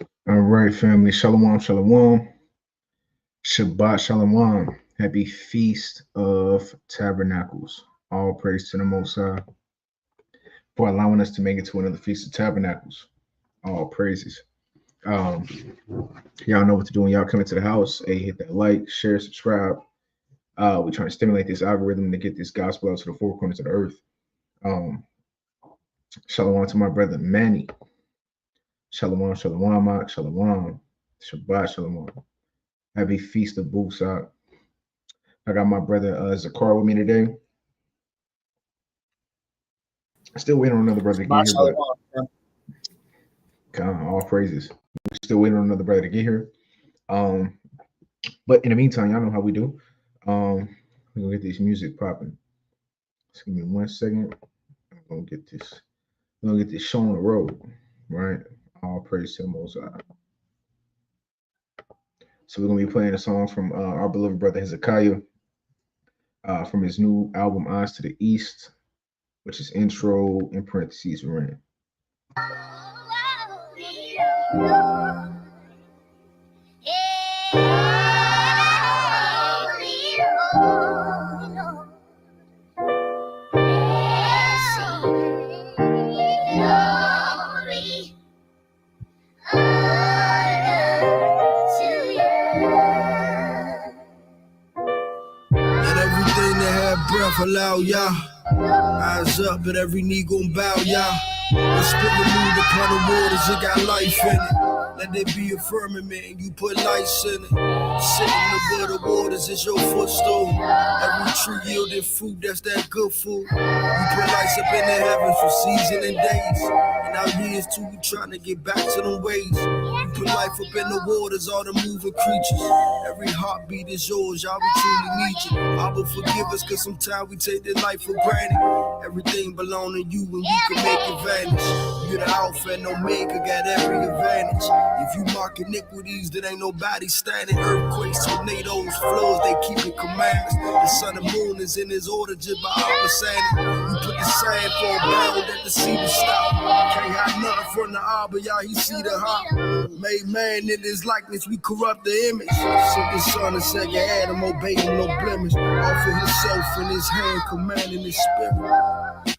All right, family. Shalom, shalom. Shabbat shalom. Happy Feast of Tabernacles. All praise to the Most High for allowing us to make it to another Feast of Tabernacles. All praises. Um, y'all know what to do when y'all come into the house. Hey, hit that like, share, subscribe. We're trying to stimulate this algorithm to get this gospel out to the four corners of the earth. Shalom to my brother Manny. Shalom, shalom, Mark. Shalom. Shabbat shalom. Happy Feast of Busak. I got my brother Zakar with me today. Still waiting on another brother to get here, but all praises. We're still waiting on another brother to get here. But in the meantime, y'all know how we do. We're gonna get this music popping. Just give me 1 second. I'm gonna get this. We're gonna get this show on the road, right? All praise to the Most High. So we're gonna be playing the songs from our beloved brother Hezekiah from his new album Eyes to the East, which is intro in parentheses rain. Allow y'all eyes up, but every knee gon' bow y'all. The spirit moved upon the waters, it got life in it. Let there be a firmament and you put lights in it. Sitting above the waters is your footstool. Every tree yielding fruit, that's that good food. You put lights up in the heavens for season and days. And our years too, we trying to get back to them ways. You put life up in the waters, all the moving creatures. Every heartbeat is yours, y'all, we truly need you. Abba, forgive us, cause sometimes we take this life for granted. Everything belong to you and you can make it vanish. You're the Alpha and Omega, got every advantage. If you mark iniquities, that ain't nobody standing. Earthquakes, tornadoes, floods, they keep it commandments. The sun and moon is in his order just by our sanity. You put the sand for a bound that the sea will stop. Can't hide nothing from the Abba, y'all, he see the heart. Made man in his likeness, we corrupt the image. Sent the son and second Adam, obey him, no blemish. Offer himself in his hand, commanding his spirit.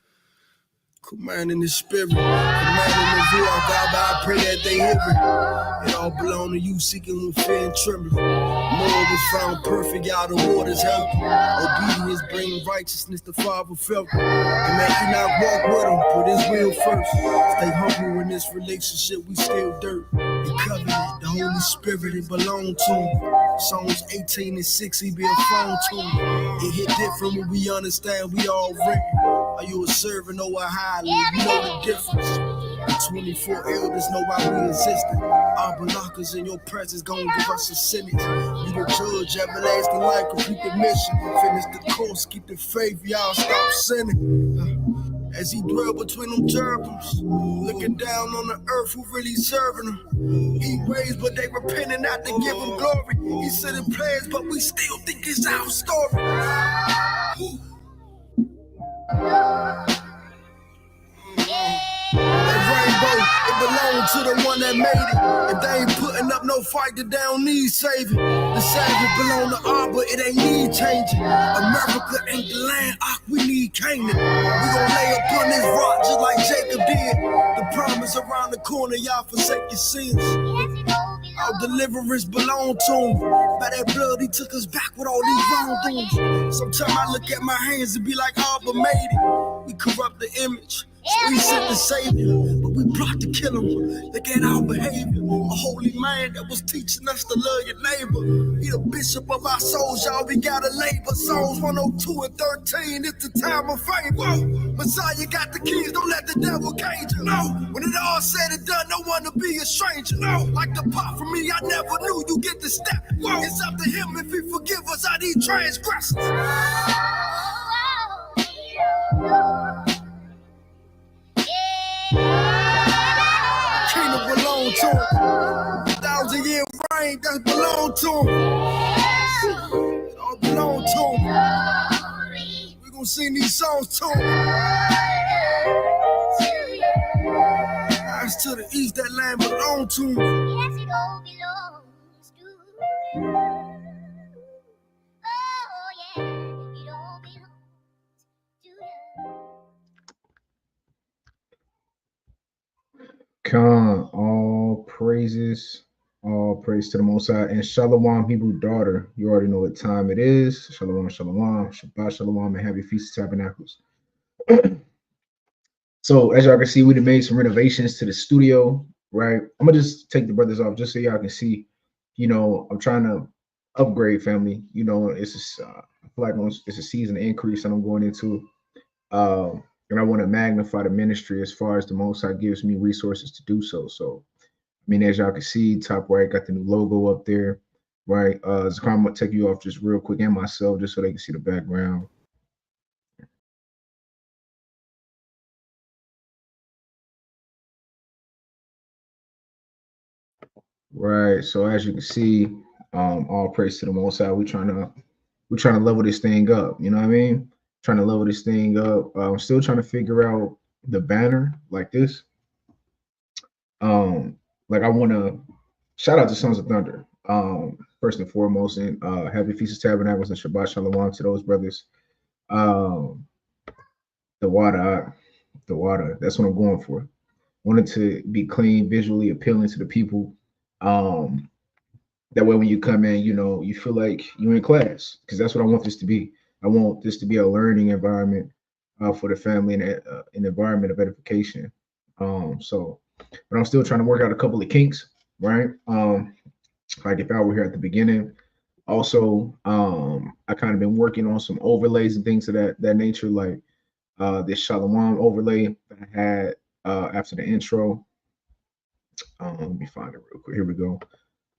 Commanding the spirit, commanding the will, God, I pray that they hear it. It all belong to you, seeking with fear and trembling. Lord was found perfect, y'all, the waters help. Obedience bring righteousness, the Father felt. And man cannot walk with him, put his will first. Stay humble in this relationship, we still dirt. The covenant, the Holy Spirit, it belong to him. Psalms 18 and 6, he be a phone tune. It hit different when we understand we all written. Are you a servant or a highly? You know the difference. The 24 elders know why we existed. Our blockers in your presence gon' give us a sentence. You the judge, everlasting life, complete the mission. Finish the course, keep the faith, y'all stop sinning. As he dwell between them cherubims, looking down on the earth, who really serving him? He ways, but they repenting not to give him glory. He sending prayers, but we still think it's our story. That rainbow, it belongs to the one that made it. If they ain't putting up no fight, then they don't need saving. The Savior belong to Abba, it ain't need changing. America ain't the land, we need Canaan. We gon' lay upon this rock just like Jacob did. The promise around the corner, y'all forsake your sins. Our deliverance belong to him. By that blood, he took us back with all these wrongdoings. Sometimes I look at my hands and be like, Abba made it. We corrupt the image. We sent the Savior, but we plot to kill him. Look at our behavior. A holy man that was teaching us to love your neighbor. He the bishop of our souls, y'all. We gotta labor. Psalms 102 and 13. It's the time of favor. Messiah got the keys. Don't let the devil cage you. No, when it all said and done, no one to be a stranger. No, like the part from me, I never knew you get the step. Whoa. It's up to him if he forgive us all these transgressions. Kingdom belong to him. 1,000-year reign that belong to him. It all belong to him. We gon' sing these songs to him. Eyes to the east, that land belong to him. all belongs to you. Oh yeah, it all belongs to you. Khan, all praise to the Most High, and Shalom, Hebrew daughter. You already know what time it is. Shalom, shalom, Shabbat shalom, and happy Feast of Tabernacles. So as y'all can see, we done made some renovations to the studio, right? I'm gonna just take the brothers off just so y'all can see. You know, I'm trying to upgrade, family. You know, I feel like it's a season increase that I'm going into. And I want to magnify the ministry as far as the Most High gives me resources to do so. So, I mean, as y'all can see, top right got the new logo up there, right? Zakar, I'm gonna take you off just real quick, and myself, just so they can see the background. Right. So as you can see, all praise to the Most High. We're trying to level this thing up. You know what I mean? Trying to level this thing up. I'm still trying to figure out the banner like this. Like I want to shout out to Sons of Thunder. First and foremost, and happy Feast of Tabernacles and Shabbat Shalom to those brothers. Um, the water, the water. That's what I'm going for. Wanted to be clean, visually appealing to the people. Um, that way, when you come in, you know you feel like you're in class because that's what I want this to be. I want this to be a learning environment for the family and an environment of edification. But I'm still trying to work out a couple of kinks, right? Like if I were here at the beginning. Also, I kind of been working on some overlays and things of that nature, like this Shalom overlay that I had after the intro. Let me find it real quick. Here we go.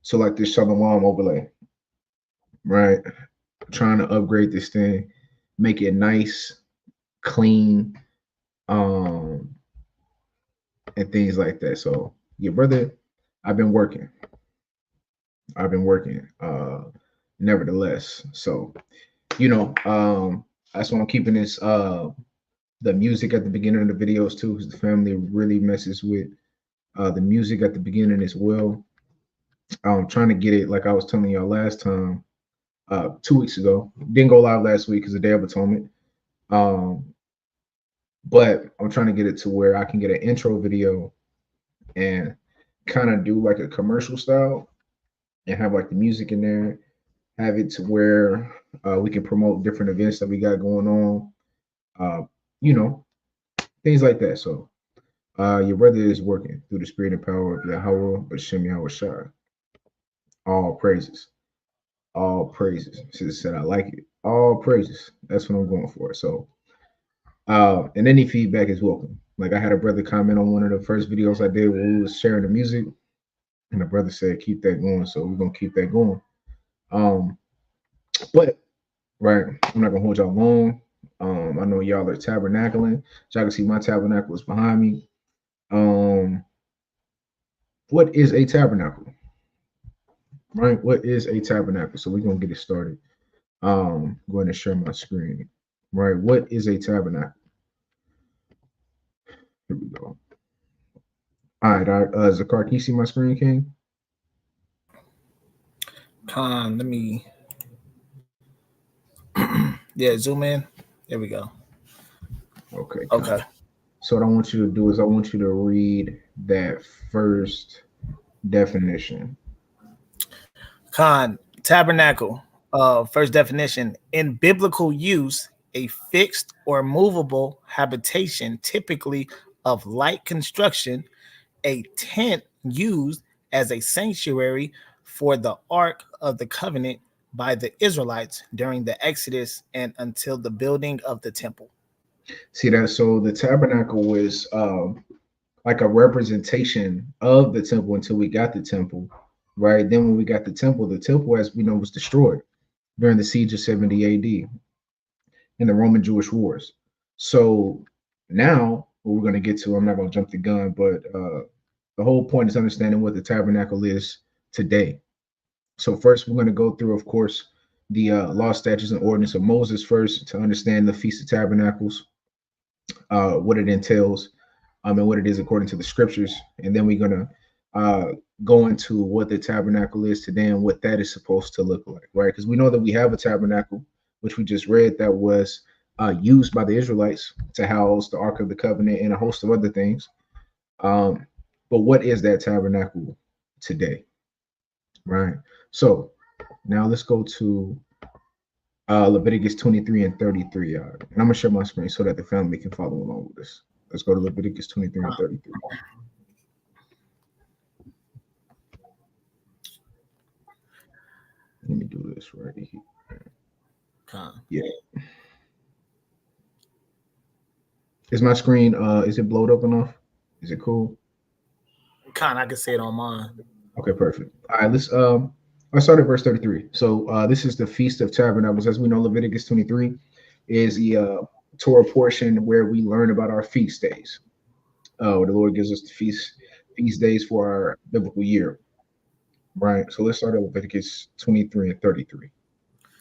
So like this Shalom overlay, right? I'm trying to upgrade this thing, make it nice, clean, and things like that. So your brother, I've been working. Nevertheless. So, you know, that's why I'm keeping this the music at the beginning of the videos too, because the family really messes with the music at the beginning as well. I'm trying to get it like I was telling y'all last time, 2 weeks ago. Didn't go live last week because of the Day of Atonement. But I'm trying to get it to where I can get an intro video and kind of do like a commercial style and have like the music in there, have it to where we can promote different events that we got going on, you know, things like that. So your brother is working through the spirit and power of Yahweh, Bashem Yahweh Shai. All praises. All praises. Sister said I like it. All praises. That's what I'm going for. So and any feedback is welcome. Like I had a brother comment on one of the first videos I did where we was sharing the music, and the brother said keep that going. So we're gonna keep that going. But right, I'm not gonna hold y'all long. I know y'all are tabernacling. Y'all can see my tabernacle is behind me. What is a tabernacle? Right? What is a tabernacle? So we're gonna get it started. Go ahead and share my screen. Right, what is a tabernacle? Here we go. All right, Zakar, can you see my screen, King? Let me yeah, zoom in. There we go. Okay. Okay. So what I want you to do is I want you to read that first definition. Tabernacle. First definition: in biblical use, a fixed or movable habitation, typically of light construction, a tent used as a sanctuary for the Ark of the Covenant by the Israelites during the Exodus and until the building of the temple. See that? So the tabernacle was like a representation of the temple until we got the temple, right? Then when we got the temple, as we know, was destroyed during the siege of 70 AD in the Roman Jewish Wars. So now what we're going to get to, I'm not going to jump the gun, but the whole point is understanding what the tabernacle is today. So first, we're going to go through, of course, the law, statutes, and ordinance of Moses first to understand the Feast of Tabernacles, what it entails, and what it is according to the scriptures. And then we're going to go into what the tabernacle is today and what that is supposed to look like, right? Because we know that we have a tabernacle, which we just read, that was used by the Israelites to house the Ark of the Covenant and a host of other things. But what is that tabernacle today, right? So now let's go to Leviticus 23 and 33. And I'm going to share my screen so that the family can follow along with this. Let's go to Leviticus 23 and 33. Let me do this right here. Yeah. Is my screen, is it blowed up enough? Is it cool? I can see it on mine. Okay, perfect. All right, let's start at verse 33. So this is the Feast of Tabernacles. As we know, Leviticus 23 is the Torah portion where we learn about our feast days. The Lord gives us the feast days for our biblical year. Right. So let's start at Leviticus 23 and 33.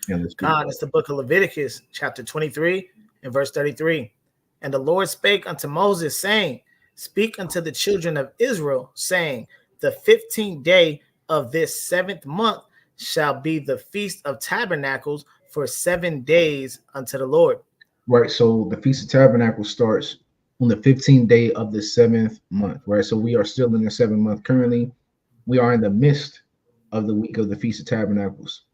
And let's it's the book of Leviticus, chapter 23 and verse 33. And the Lord spake unto Moses, saying, Speak unto the children of Israel, saying, The 15th day of this 7th month shall be the Feast of Tabernacles for 7 days unto the Lord. Right. So the Feast of Tabernacles starts on the 15th day of the 7th month. Right. So we are still in the 7th month currently. We are in the midst of the week of the Feast of Tabernacles,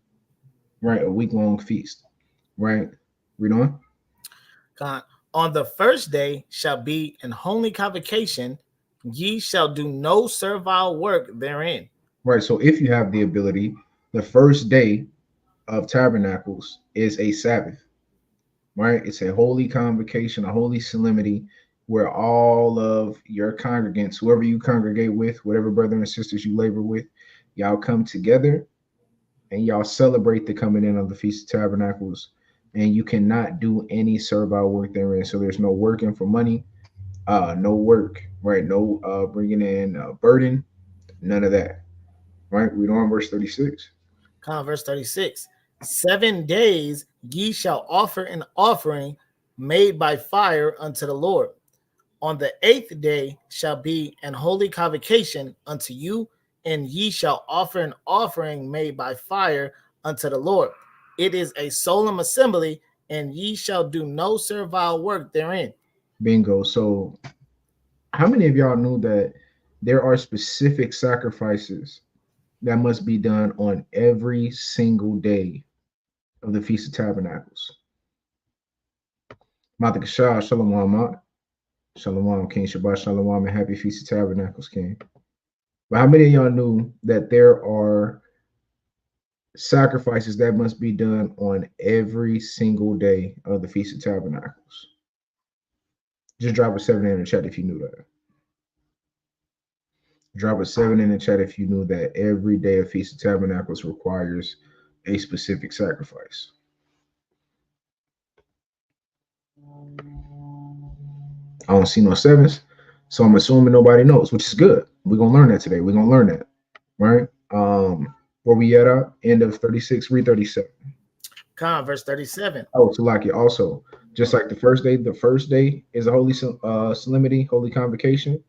right? A week-long feast, right? Read on. On the first day shall be an holy convocation. Ye shall do no servile work therein. Right. So if you have the ability, the first day of Tabernacles is a Sabbath, right? It's a holy convocation, a holy solemnity where all of your congregants, whoever you congregate with, whatever brothers and sisters you labor with, y'all come together and y'all celebrate the coming in of the Feast of Tabernacles. And you cannot do any servile work therein. So there's no working for money, no work, right? No bringing in burden, none of that, right? Read on verse 36. Verse 36. 7 days ye shall offer an offering made by fire unto the Lord. On the 8th day shall be an holy convocation unto you, and ye shall offer an offering made by fire unto the Lord. It is a solemn assembly, and ye shall do no servile work therein. Bingo. So how many of y'all knew that there are specific sacrifices that must be done on every single day of the Feast of Tabernacles? Matakashah, Shalom, Shalom, King Shabbat, Shalom, and happy Feast of Tabernacles, King. But how many of y'all knew that there are sacrifices that must be done on every single day of the Feast of Tabernacles? Just drop a 7 in the chat if you knew that. Drop a 7 in the chat if you knew that every day of Feast of Tabernacles requires a specific sacrifice. I don't see no 7s, so I'm assuming nobody knows, which is good. We're gonna learn that today. We're gonna learn that, right? Where we at? End of 36, read 37. Verse 37. Oh, Salakia. Also, just like the first day is a holy solemnity, holy convocation.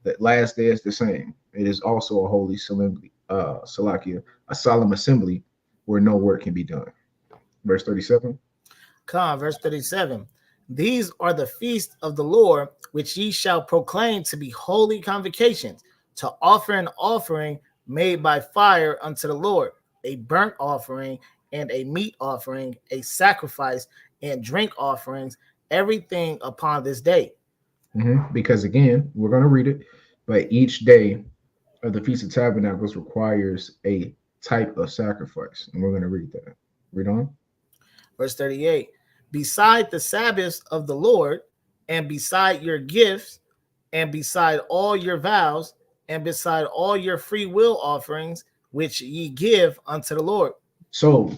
The last day is the same. It is also a holy solemnity, Salakia, a solemn assembly where no work can be done. Verse 37. Verse 37. These are the feasts of the Lord, which ye shall proclaim to be holy convocations, to offer an offering made by fire unto the Lord, a burnt offering and a meat offering, a sacrifice and drink offerings, everything upon this day. Because again, we're going to read it, but each day of the Feast of Tabernacles requires a type of sacrifice, and we're going to read that. Read on. Verse 38. Beside the Sabbaths of the Lord, and beside your gifts, and beside all your vows, and beside all your free will offerings, which ye give unto the Lord. So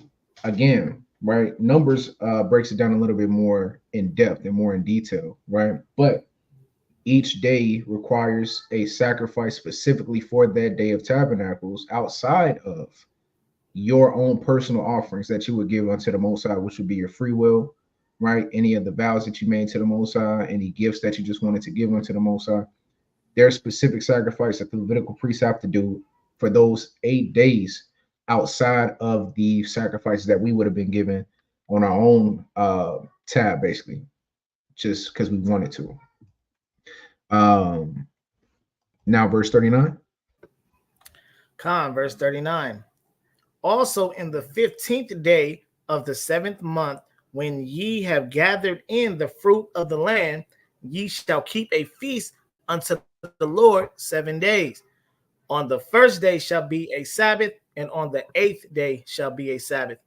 again, right, Numbers breaks it down a little bit more in depth and more in detail, right? But each day requires a sacrifice specifically for that day of Tabernacles outside of your own personal offerings that you would give unto the Most High, which would be your free will, right? Any of the vows that you made to the Most High, any gifts that you just wanted to give unto the Most High. There's specific sacrifice that the Levitical priests have to do for those 8 days outside of the sacrifices that we would have been given on our own tab, basically, just because we wanted to. Now, verse 39. Verse 39. Also in the 15th day of the 7th month, when ye have gathered in the fruit of the land, ye shall keep a feast unto the Lord 7 days. On the first day shall be a Sabbath, and on the 8th day shall be a Sabbath.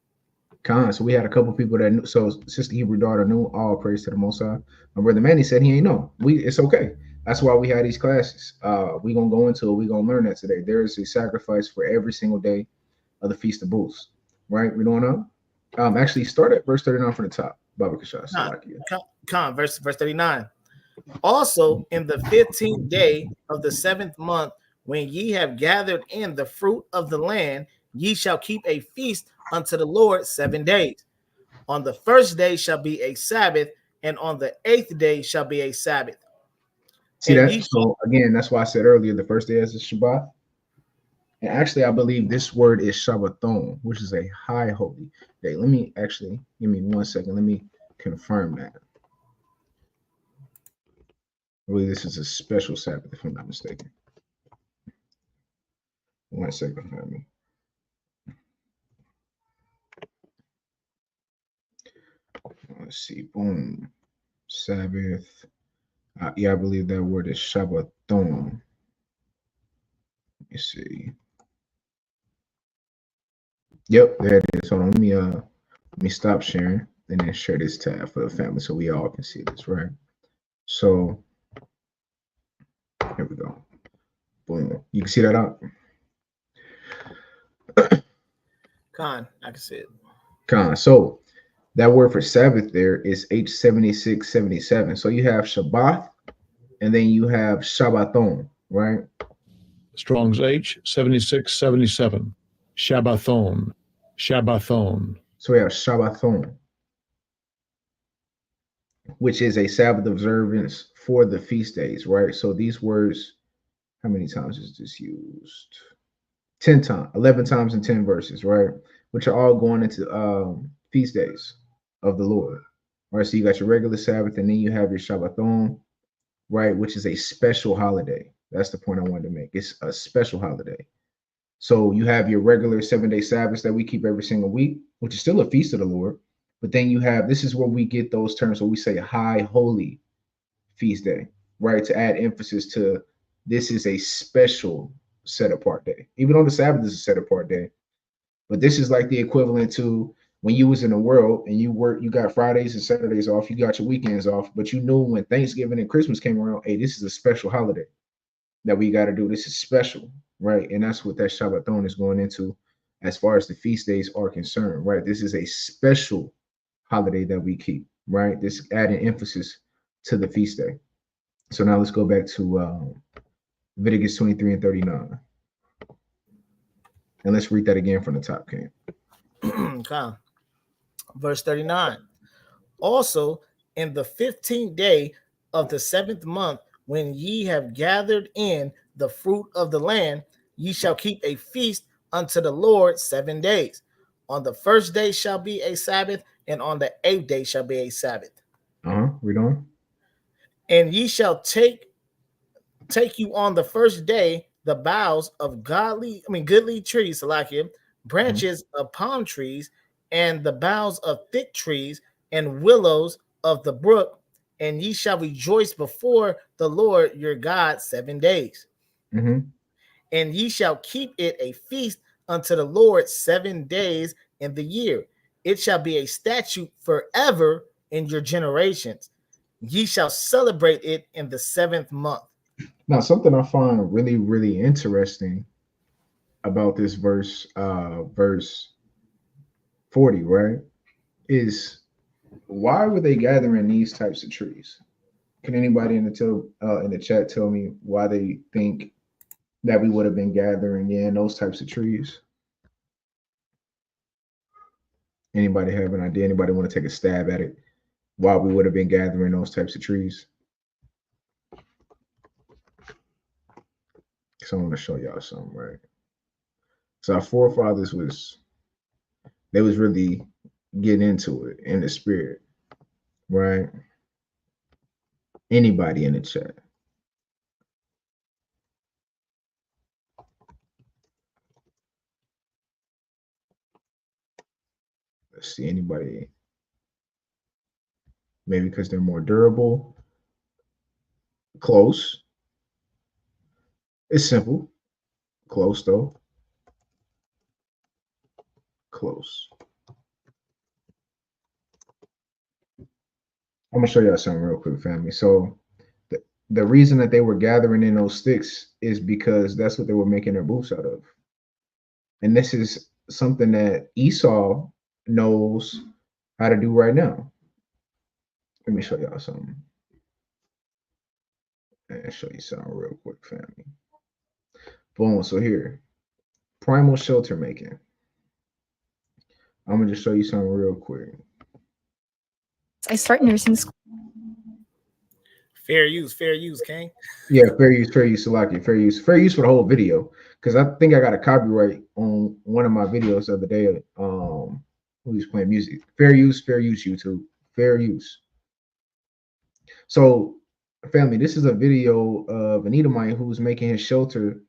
So we had a couple people that knew. So Sister Hebrew daughter knew. All praise to the Most High. My brother Manny said he ain't know. It's okay. That's why we had these classes. We gonna go into it. We gonna learn that today. There is a sacrifice for every single day of the Feast of Booths. Right? We don't know. Actually, start at verse 39 from the top. Baba Kasha. Verse 39. Also in the 15th day of the 7th month, when ye have gathered in the fruit of the land, ye shall keep a feast unto the Lord 7 days. On the first day shall be a Sabbath, and on the 8th day shall be a Sabbath. See and that? So again, that's why I said earlier the first day is the Shabbat. And actually, I believe this word is Shabbaton, which is a high holy day. Let me actually give me 1 second. Let me confirm that. I believe this is a special Sabbath, if I'm not mistaken. 1 second, let me. Let's see. Boom. Sabbath. Yeah, I believe that word is Shabbaton. Let me see. Yep, there it is. Hold on. Let me stop sharing and then share this tab for the family so we all can see this, right? So here we go. Boom. You can see that out. I can see it. So that word for Sabbath there is H7677. So you have Shabbat and then you have Shabbaton, right? Strong's H7677. Shabbathon. Shabbathon. So we have Shabbathon, which is a Sabbath observance for the feast days, right? So these words, how many times is this used? 10 times, 11 times in 10 verses, right? Which are all going into feast days of the Lord. All right, so you got your regular Sabbath, and then you have your Shabbathon, right? Which is a special holiday. That's the point I wanted to make. It's a special holiday. So you have your regular 7-day Sabbaths that we keep every single week, which is still a feast of the Lord. But then you have, this is where we get those terms where we say high holy feast day, right? To add emphasis to this is a special set apart day. Even though the Sabbath is a set apart day. But this is like the equivalent to when you was in the world and you got Fridays and Saturdays off, you got your weekends off, but you knew when Thanksgiving and Christmas came around, hey, this is a special holiday that we got to do. This is special, right? And that's what that Shabbaton is going into as far as the feast days are concerned, right? This is a special holiday that we keep, right? This adding emphasis to the feast day. So now let's go back to Leviticus 23 and 39. And let's read that again from the top, King. Okay. Verse 39. Also, in the 15th day of the 7th month, when ye have gathered in the fruit of the land, ye shall keep a feast unto the Lord 7 days. On the first day shall be a Sabbath, and on the 8th day shall be a Sabbath. Read on. And ye shall take you on the first day the boughs of goodly trees, branches of palm trees, and the boughs of thick trees, and willows of the brook, and ye shall rejoice before the Lord your God 7 days. Mm-hmm. And ye shall keep it a feast unto the Lord 7 days in the year. It shall be a statute forever in your generations. Ye shall celebrate it in the 7th month. Now, something I find really, really interesting about this verse 40, right, is why were they gathering these types of trees? Can anybody in the chat tell me why they think that we would have been gathering in those types of trees? Anybody have an idea? Anybody want to take a stab at it? Why we would have been gathering those types of trees? So I want to show y'all something, right? So our forefathers they was really getting into it in the spirit, right? Anybody in the chat? Let's see, anybody? Maybe because they're more durable. Close. It's simple. Close though. Close. I'm gonna show y'all something real quick, family. So the reason that they were gathering in those sticks is because that's what they were making their booths out of. And this is something that Esau knows how to do right now. Let me show y'all something. And show you something real quick, family. Boom. So here, primal shelter making. I'm gonna just show you something real quick. I start nursing school. Fair use, King. Yeah, fair use, Salaki, fair use for the whole video. Because I think I got a copyright on one of my videos the other day. Who's playing music? Fair use, YouTube. Fair use. So, family, this is a video of an Edomite who's making his shelter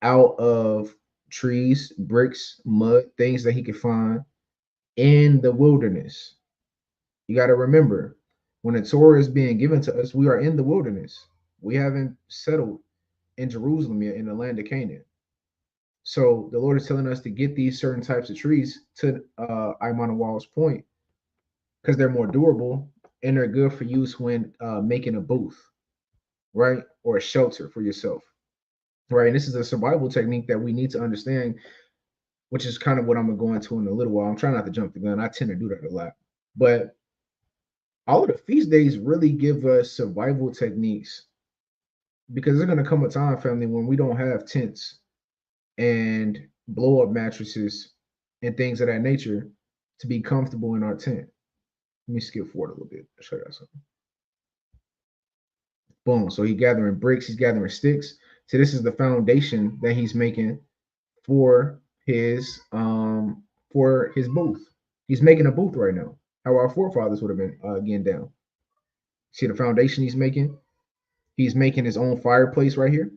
out of trees, bricks, mud, things that he could find in the wilderness. You got to remember, when the Torah is being given to us, we are in the wilderness. We haven't settled in Jerusalem yet, in the land of Canaan. So the Lord is telling us to get these certain types of trees, to Imanawal's point, because they're more durable and they're good for use when making a booth, right? Or a shelter for yourself, right? And this is a survival technique that we need to understand, which is kind of what I'm going to go into in a little while. I'm trying not to jump the gun. I tend to do that a lot. But all of the feast days really give us survival techniques, because there's going to come a time, family, when we don't have tents and blow up mattresses and things of that nature to be comfortable in our tent. Let me skip forward a little bit. I'll show you something. Boom. So he's gathering bricks, he's gathering sticks. So this is the foundation that he's making for his booth. He's making a booth right now. How our forefathers would have been getting down. See the foundation he's making? He's making his own fireplace right here,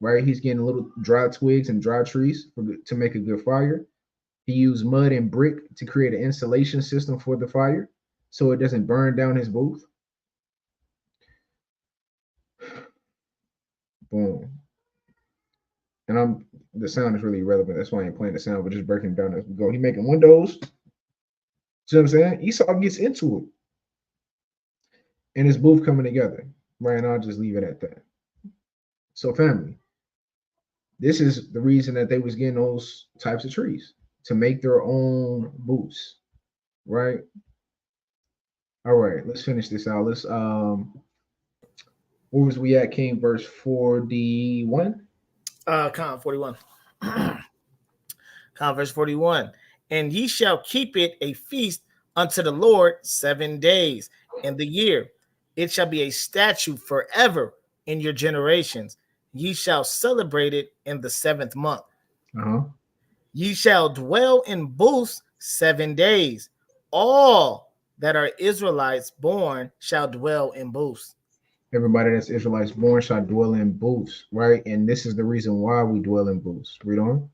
right? He's getting little dry twigs and dry trees to make a good fire. He used mud and brick to create an insulation system for the fire so it doesn't burn down his booth. Boom. And the sound is really irrelevant. That's why I ain't playing the sound, but just breaking it down as we go. He making windows. See what I'm saying? Esau gets into it. And his booth coming together. Right, and I'll just leave it at that. So, family, this is the reason that they was getting those types of trees, to make their own booths, right? All right, let's finish this out. Let's where was we at, King? Verse 41? Con 41. Con verse 41. And ye shall keep it a feast unto the Lord 7 days in the year. It shall be a statute forever in your generations. Ye shall celebrate it in the 7th month. Ye shall dwell in booths 7 days. All that are Israelites born shall dwell in booths. Everybody that's Israelites born shall dwell in booths, right? And this is the reason why we dwell in booths. Read on.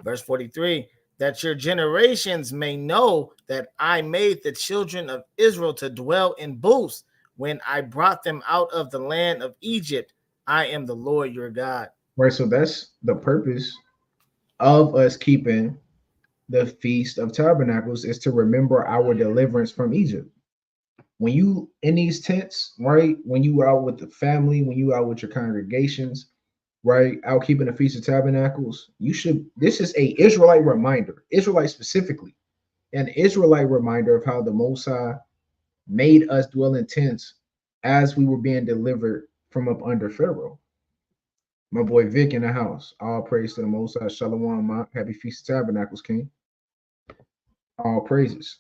Verse 43. That your generations may know that I made the children of Israel to dwell in booths when I brought them out of the land of Egypt. I am the Lord your God. Right, so that's the purpose of us keeping the Feast of Tabernacles, is to remember our deliverance from Egypt. When you in these tents, right, when you out with the family, when you out with your congregations, right, out keeping the Feast of Tabernacles, this is a Israelite reminder, Israelite specifically, an Israelite reminder of how the Most High made us dwell in tents as we were being delivered from up under Pharaoh. My boy Vic in the house. All praise to the Most High. Shalom, happy Feast of Tabernacles, King. All praises.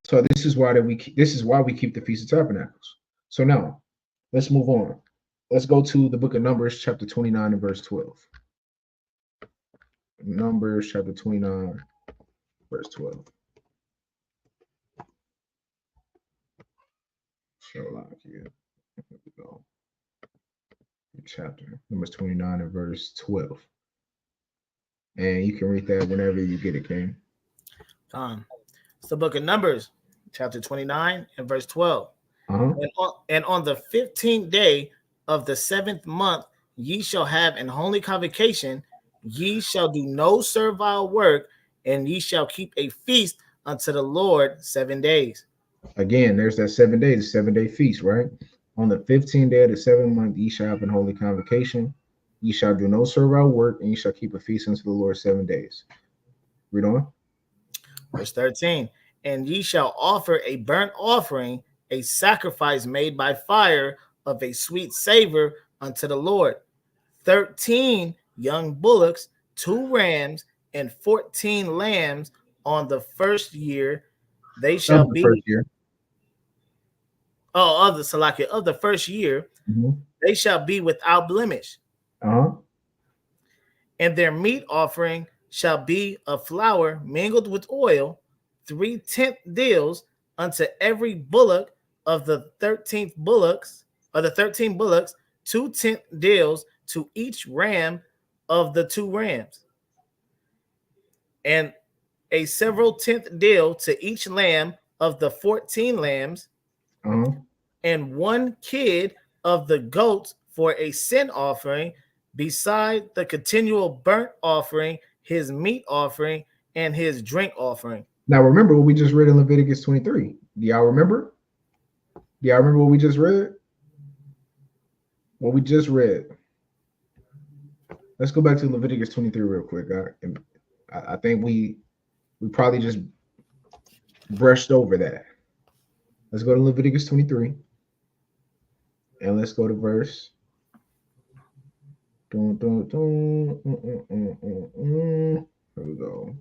So this is why we keep the Feast of Tabernacles. So now let's move on. Let's go to the book of Numbers, chapter 29 and verse 12. Numbers chapter 29, verse 12. Sherlock here. Here we go. Chapter Numbers 29 and verse 12. And you can read that whenever you get it, King. It's the book of Numbers, chapter 29 and verse 12. Uh-huh. And on the 15th day of the 7th month, ye shall have an holy convocation. Ye shall do no servile work, and ye shall keep a feast unto the Lord 7 days. Again, there's that 7 days, the 7-day feast, right? On the 15th day of the 7th month, ye shall have an holy convocation. Ye shall do no servile work, and ye shall keep a feast unto the Lord 7 days. Read on. Verse 13. And ye shall offer a burnt offering, a sacrifice made by fire of a sweet savor unto the Lord. 13 young bullocks, 2 rams, and 14 lambs on the first year. They shall Of the be first year. of the Salakia of the first year. Mhm. They shall be without blemish. Uh-huh. And their meat offering shall be of flour mingled with oil, 3/10 deals unto every bullock of the 13th bullocks, or the 13 bullocks, 2/10 deals to each ram of the 2 rams, and a several tenth deal to each lamb of the 14 lambs, Uh-huh. and 1 kid of the goats for a sin offering, beside the continual burnt offering, his meat offering, and his drink offering. Now remember what we just read in Leviticus 23. Do y'all remember? Do y'all remember what we just read? What we just read. Let's go back to Leviticus 23 real quick. I think we probably just brushed over that. Let's go to Leviticus 23. And let's go to verse. Here we go.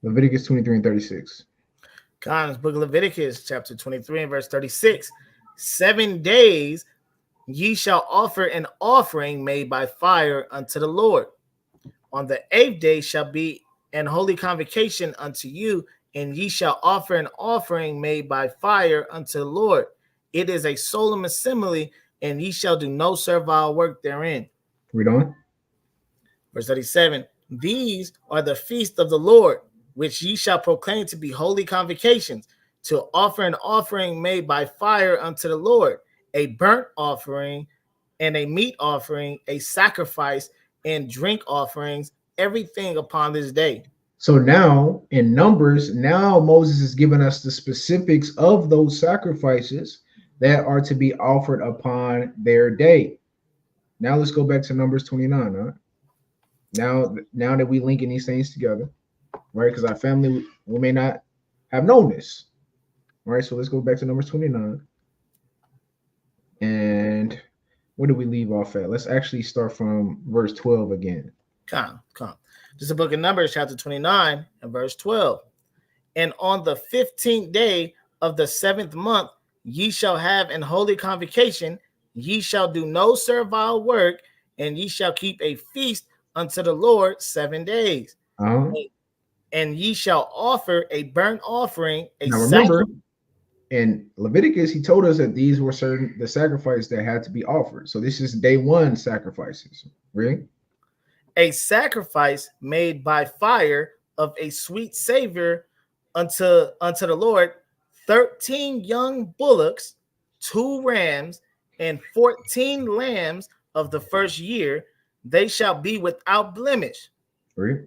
Leviticus 23 and 36. God's book of Leviticus, chapter 23 and verse 36. 7 days ye shall offer an offering made by fire unto the Lord. On the 8th day shall be an holy convocation unto you, and ye shall offer an offering made by fire unto the Lord. It is a solemn assembly, and ye shall do no servile work therein. Read on. Verse 37. These are the feasts of the Lord, which ye shall proclaim to be holy convocations, to offer an offering made by fire unto the Lord, a burnt offering and a meat offering, a sacrifice and drink offerings, everything upon this day. So now in Numbers, now Moses is giving us the specifics of those sacrifices that are to be offered upon their day. Now let's go back to Numbers 29. Huh? Now that we linking these things together, right? Because our family, we may not have known this. All right, so let's go back to Numbers 29. And where do we leave off at? Let's actually start from verse 12 again. Come. This is the book of Numbers, chapter 29 and verse 12. And on the 15th day of the 7th month, ye shall have an holy convocation. Ye shall do no servile work, and ye shall keep a feast unto the Lord 7 days. Uh-huh. And ye shall offer a burnt offering. Now remember, in Leviticus, he told us that these were the sacrifices that had to be offered. So this is day 1 sacrifices. Really? A sacrifice made by fire of a sweet savor unto the Lord, 13 young bullocks, 2 rams, and 14 lambs of the first year. They shall be without blemish. Right.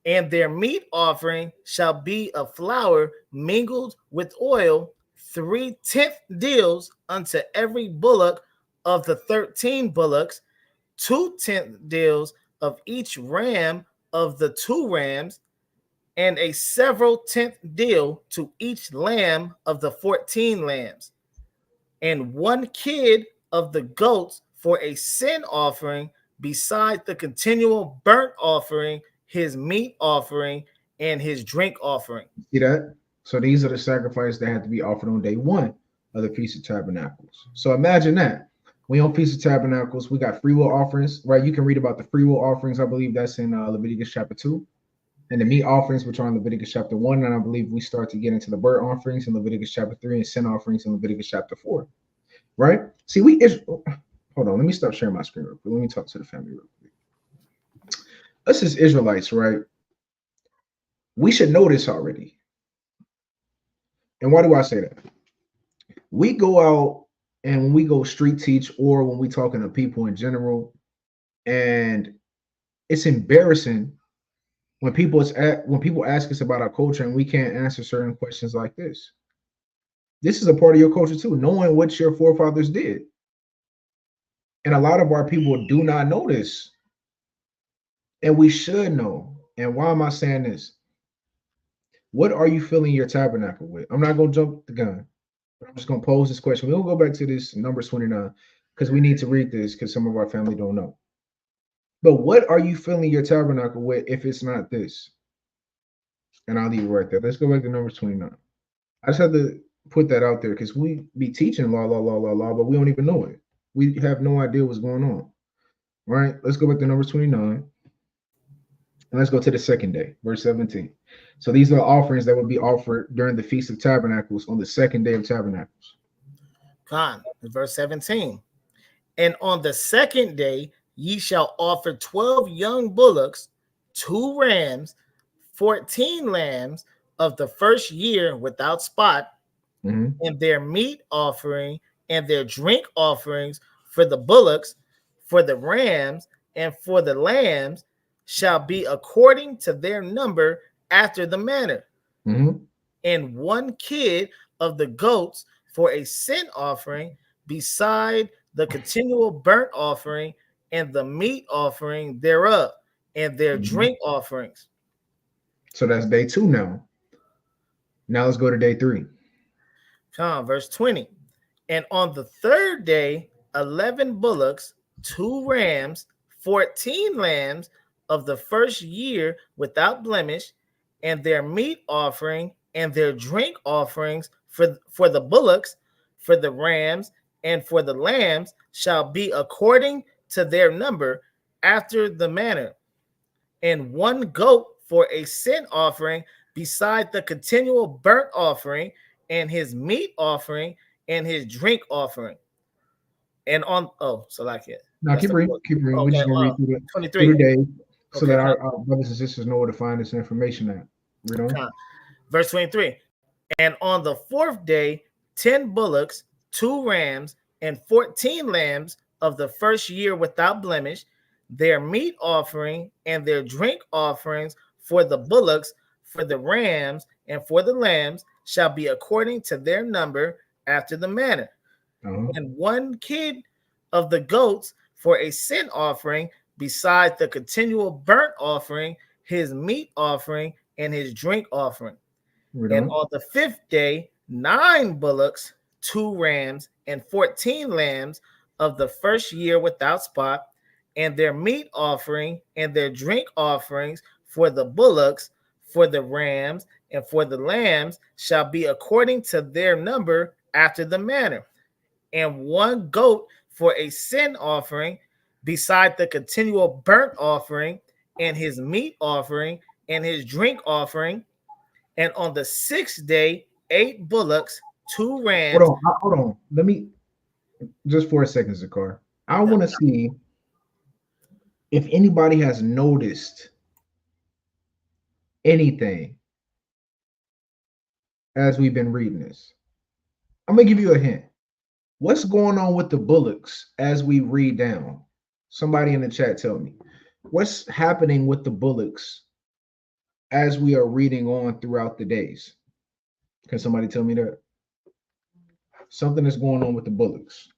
And their meat offering shall be of flour mingled with oil, 3/10 deals unto every bullock of the 13 bullocks, 2/10 deals of each ram of the 2 rams, and a several tenth deal to each lamb of the 14 lambs, and 1 kid of the goats for a sin offering, beside the continual burnt offering, his meat offering, and his drink offering. See that? So these are the sacrifices that had to be offered on day 1 of the Feast of Tabernacles. So imagine that. We on Feast of Tabernacles. We got free will offerings, right? You can read about the free will offerings. I believe that's in Leviticus chapter 2. And the meat offerings, which are in Leviticus chapter 1. And I believe we start to get into the burnt offerings in Leviticus chapter 3 and sin offerings in Leviticus chapter 4. Right? See, hold on. Let me stop sharing my screen real quick. Let me talk to the family real quick. Us as Israelites, right? We should know this already. And why do I say that? We go out and when we go street teach or when we talking to people in general, and it's embarrassing when people ask us about our culture and we can't answer certain questions like this. This is a part of your culture too, knowing what your forefathers did. And a lot of our people do not know this. And we should know. And why am I saying this? What are you filling your tabernacle with? I'm not going to jump the gun, but I'm just going to pose this question. We'll go back to this Numbers 29 because we need to read this because some of our family don't know. But what are you filling your tabernacle with if it's not this? And I'll leave it right there. Let's go back to Numbers 29. I just had to put that out there because we be teaching law, but we don't even know it. We have no idea what's going on. All right, let's go back to Numbers 29. And let's go to the second day, verse 17. So these are offerings that would be offered during the Feast of Tabernacles on the second day of Tabernacles. Con, verse 17. And on the second day, ye shall offer 12 young bullocks, 2 rams, 14 lambs of the first year without spot, and their meat offering and their drink offerings for the bullocks, for the rams, and for the lambs shall be according to their number after the manner. And 1 kid of the goats for a sin offering beside the continual burnt offering and the meat offering thereof and their drink offerings. So that's day 2 now. Now let's go to day 3. Verse 20. And on the third day, 11 bullocks, 2 rams, 14 lambs of the first year without blemish, and their meat offering and their drink offerings for the bullocks, for the rams, and for the lambs shall be according to their number after the manner. And 1 goat for a sin offering beside the continual burnt offering and his meat offering and his drink offering. And on Now keep reading. Okay, We're just gonna read through the 23 through the day so okay, that our brothers and sisters know where to find this information at. Read on. Verse 23. And on the 4th day, 10 bullocks, 2 rams, and 14 lambs of the first year without blemish, their meat offering and their drink offerings for the bullocks, for the rams, and for the lambs shall be according to their number after the manner. And 1 kid of the goats for a sin offering beside the continual burnt offering, his meat offering, and his drink offering. And on the 5th day, 9 bullocks, 2 rams, and 14 lambs of the first year without spot, and their meat offering and their drink offerings for the bullocks, for the rams, and for the lambs shall be according to their number after the manner. And 1 goat for a sin offering beside the continual burnt offering and his meat offering and his drink offering. And on the 6th day, 8 bullocks, 2 rams. Hold on. Let me just for a second, Zakar. I want to see if anybody has noticed anything as we've been reading this. I'm gonna give you a hint. What's going on with the bullocks as we read down? Somebody in the chat tell me. What's happening with the bullocks as we are reading on throughout the days? Can somebody tell me that? Something is going on with the bullocks.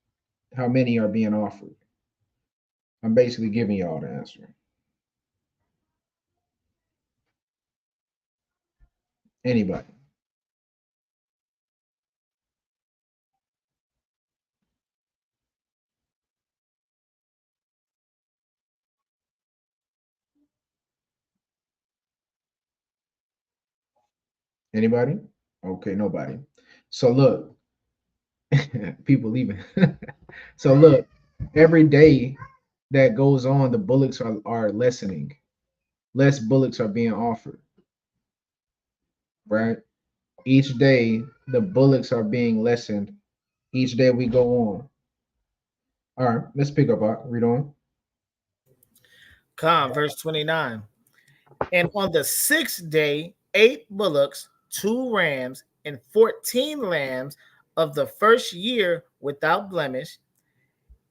How many are being offered? I'm basically giving y'all the answer. Anybody? Anybody? Okay, nobody. So look, people leaving. So look, every day that goes on, the bullocks are lessening. Less bullocks are being offered, right? Each day, the bullocks are being lessened. Each day we go on. All right, let's pick up. Read on. Verse 29. And on the sixth day, 8 bullocks, 2 rams, and 14 lambs of the first year without blemish,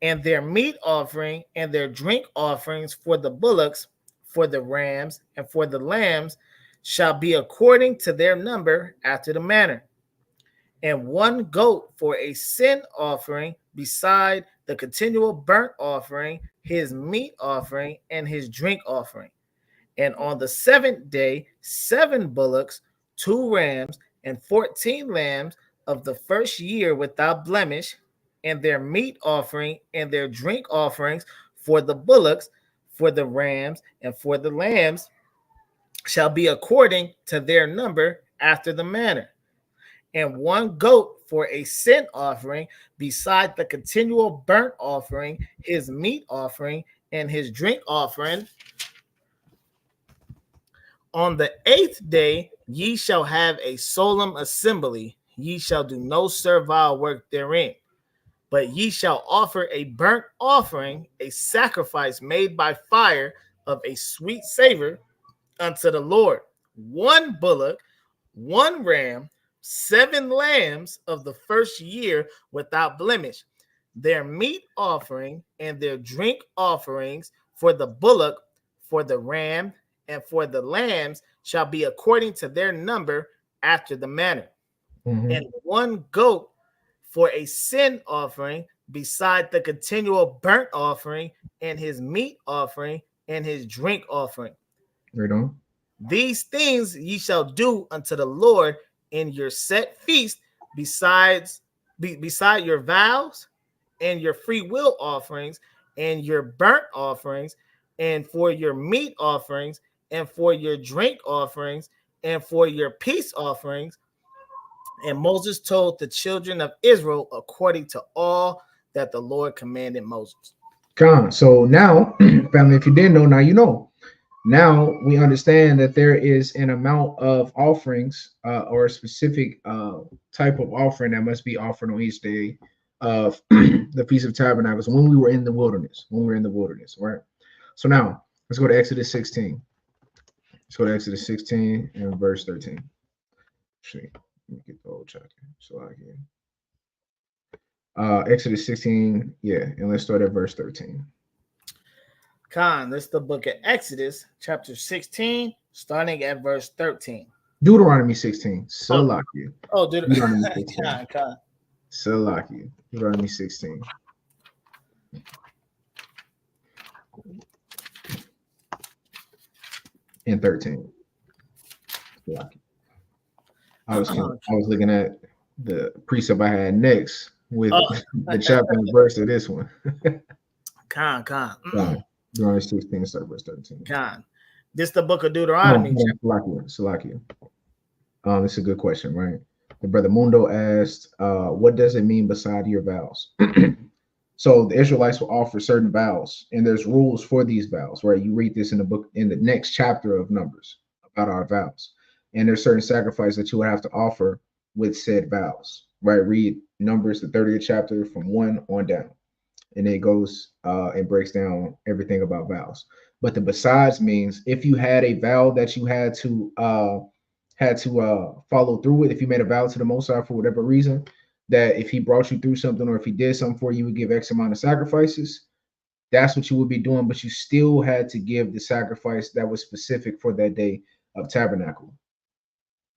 and their meat offering and their drink offerings for the bullocks, for the rams, and for the lambs shall be according to their number after the manner. And 1 goat for a sin offering beside the continual burnt offering, his meat offering, and his drink offering. And on the seventh day, 7 bullocks, 2 rams, and 14 lambs of the first year without blemish, and their meat offering and their drink offerings for the bullocks, for the rams, and for the lambs shall be according to their number after the manner. And 1 goat for a sin offering beside the continual burnt offering, his meat offering, and his drink offering. On the 8th day ye shall have a solemn assembly. Ye shall do no servile work therein. But ye shall offer a burnt offering, a sacrifice made by fire of a sweet savor unto the Lord. 1 bullock, 1 ram, 7 lambs of the first year without blemish. Their meat offering and their drink offerings for the bullock, for the ram, and for the lambs shall be according to their number after the manner. Mhm. And 1 goat for a sin offering beside the continual burnt offering and his meat offering and his drink offering. Read on. These things ye shall do unto the Lord in your set feast, beside your vows and your free will offerings and your burnt offerings, and for your meat offerings and for your drink offerings and for your peace offerings. And Moses told the children of Israel according to all that the Lord commanded Moses. So now, family, if you didn't know, now you know. Now we understand that there is an amount of offerings or a specific type of offering that must be offered on each day of the Feast of Tabernacles when we were in the wilderness. Right? So now let's go to Exodus 16. Let's go to Exodus 16 and verse 13. Actually, let me get the old chapter. So I can. Exodus 16, yeah, and let's start at verse 13. This is the book of Exodus, chapter 16, starting at verse 13. Deuteronomy 16, Salakia. Deuteronomy 16. Salakia. Deuteronomy 16. And 13. Salakia. I was looking at the precept I had next with the chapter and verse of this one. Deuteronomy 16, start verse 13. This is the book of Deuteronomy. Salakia. This is a good question, right? The brother Mundo asked, what does it mean beside your vows? So the Israelites will offer certain vows, and there's rules for these vows, right? You read this in the book, in the next chapter of Numbers about our vows. And there's certain sacrifices that you would have to offer with said vows, right? Read Numbers, the 30th chapter from 1 on down. And it goes and breaks down everything about vows. But the besides means if you had a vow that you had to follow through with, if you made a vow to the Most High for whatever reason, that if he brought you through something or if he did something for you, you would give X amount of sacrifices. That's what you would be doing, but you still had to give the sacrifice that was specific for that day of tabernacle.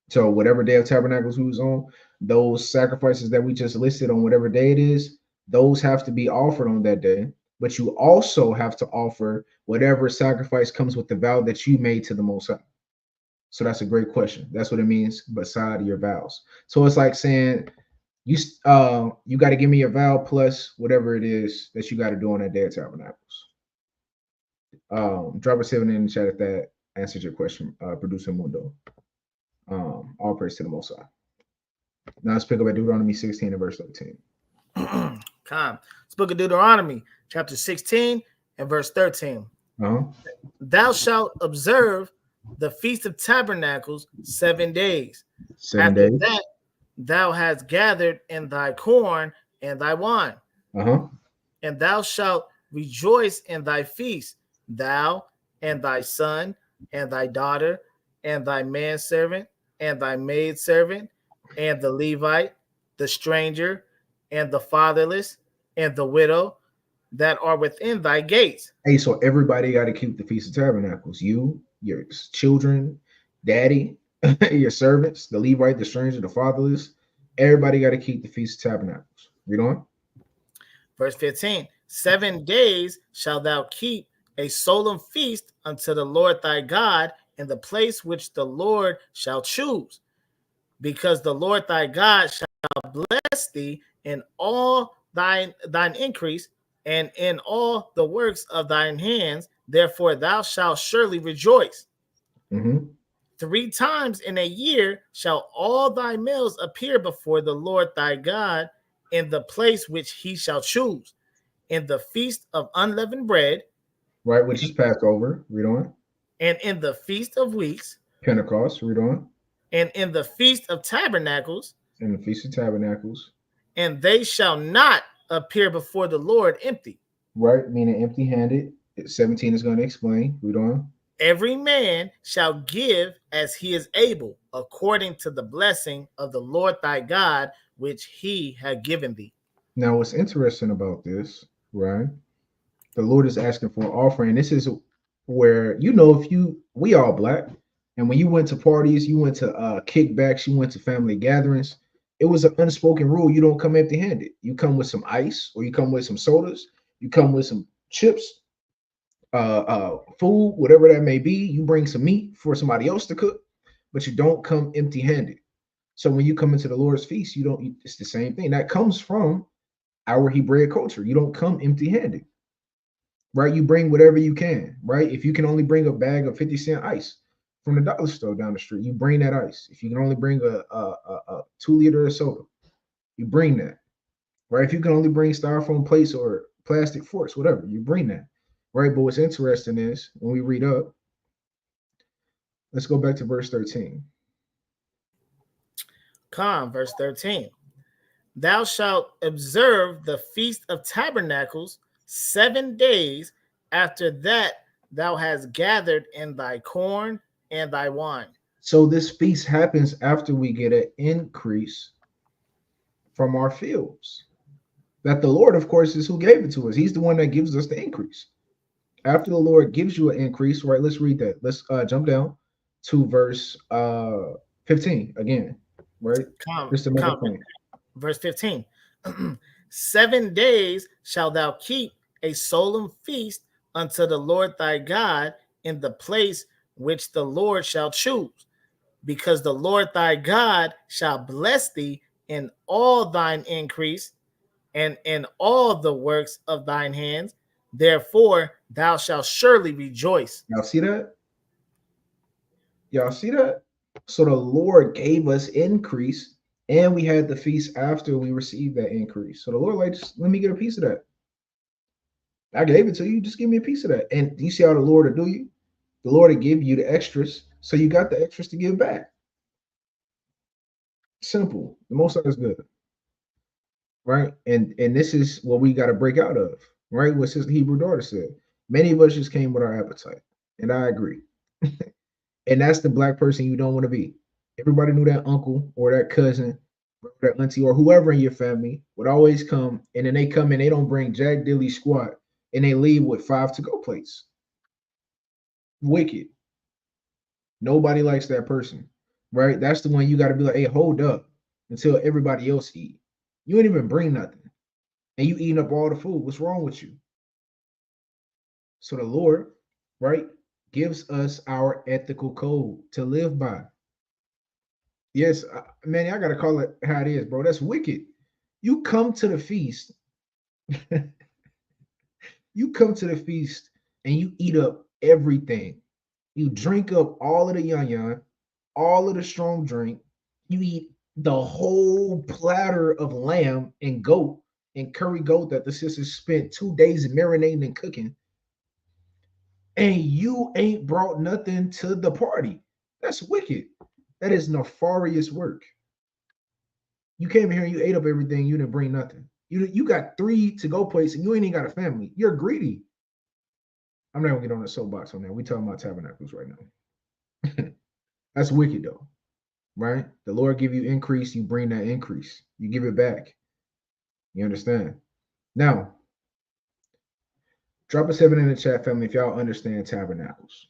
So whatever day of tabernacles we was on, those sacrifices that we just listed on whatever day it is, those have to be offered on that day. But you also have to offer whatever sacrifice comes with the vow that you made to the Most High. So that's a great question. That's what it means beside your vows. So it's like saying you got to give me your vow plus whatever it is that you got to do on that day of tabernacles. Drop a 7 in the chat if that answers your question, producer Mundo. All praise to the Most High. Now let's pick up at Deuteronomy 16 and verse 13. This book of Deuteronomy, chapter 16 and verse 13. Uh-huh. Thou shalt observe the Feast of Tabernacles 7 days. 7 After days. that, thou hast gathered in thy corn and thy wine, Uh-huh. and thou shalt rejoice in thy feast, thou and thy son and thy daughter and thy manservant and thy maidservant and the Levite, the stranger and the fatherless and the widow that are within thy gates. Hey, so everybody got to keep the Feast of Tabernacles. You, your children, daddy, your servants, the Levite, the stranger, the fatherless. Everybody got to keep the Feast of Tabernacles. Read on. Verse 15, 7 days shalt thou keep a solemn feast unto the Lord thy God in the place which the Lord shall choose, because the Lord thy God shall bless thee in all thine increase and in all the works of thine hands. Therefore thou shalt surely rejoice. Mm-hmm. 3 times in a year shall all thy males appear before the Lord thy God in the place which he shall choose, in the feast of unleavened bread, Right, which is Passover. Read on. and in the feast of weeks, Pentecost. Read on. and in the feast of tabernacles, And the Feast of Tabernacles. and they shall not appear before the Lord empty. Right, meaning empty-handed. 17 is going to explain. Read on. Every man shall give as he is able, according to the blessing of the Lord thy God, which he had given thee. Now, what's interesting about this, right? The Lord is asking for an offering. This is where, we all black, and when you went to parties, you went to kickbacks, you went to family gatherings, it was an unspoken rule. You don't come empty-handed. You come with some ice, or you come with some sodas, you come with some chips, food, whatever that may be. You bring some meat for somebody else to cook, but you don't come empty-handed. So when you come into the Lord's feast, you don't. It's the same thing that comes from our Hebraic culture. You don't come empty-handed, right? You bring whatever you can, right? If you can only bring a bag of 50-cent ice from the dollar store down the street, you bring that ice. If you can only bring a 2 liter of soda, you bring that, right? If you can only bring styrofoam plates or plastic forks, whatever, you bring that, right? But what's interesting is when we read up, let's go back to verse 13. Verse 13. Thou shalt observe the Feast of Tabernacles 7 days. After that, thou hast gathered in thy corn and thy wine. So this feast happens after we get an increase from our fields. That the Lord, of course, is who gave it to us. He's the one that gives us the increase. After the Lord gives you an increase, right? Let's read that. Let's jump down to verse 15 again, right? Just to make a point. Verse 15. 7 days shalt thou keep a solemn feast unto the Lord thy God in the place which the Lord shall choose, because the Lord thy God shall bless thee in all thine increase and in all the works of thine hands. Therefore thou shalt surely rejoice. Y'all see that? Y'all see that? So the Lord gave us increase, and we had the feast after we received that increase. So the Lord, like, just let me get a piece of that. I gave it to you. Just give me a piece of that. And you see how the Lord will do you? The Lord will give you the extras, so you got the extras to give back. Simple. The Most High is good, right? And this is what we got to break out of, right? What Sister Hebrew daughter said. Many of us just came with our appetite, and I agree. And that's the black person you don't want to be. Everybody knew that uncle or that cousin or that auntie or whoever in your family would always come, and then they come and they don't bring Jack Dilly squat, and they leave with 5 to-go plates. Wicked. Nobody likes that person, right? That's the one you got to be like, hey, hold up until everybody else eat. You ain't even bring nothing, and you eating up all the food. What's wrong with you? So the Lord, right, gives us our ethical code to live by. Yes, man, I gotta call it how it is, bro. That's wicked. You come to the feast, you come to the feast and you eat up everything. You drink up all of the yan, all of the strong drink. You eat the whole platter of lamb and goat, and curry goat that the sisters spent 2 days marinating and cooking, and you ain't brought nothing to the party. That's wicked. That is nefarious work. You came here and you ate up everything. You didn't bring nothing. You got 3 to go plates and you ain't even got a family. You're greedy. I'm not gonna get on a soapbox on that. We talking about tabernacles right now. That's wicked though, right? The Lord give you increase, you bring that increase. You give it back. You understand? Now, drop a 7 in the chat, family, if y'all understand tabernacles.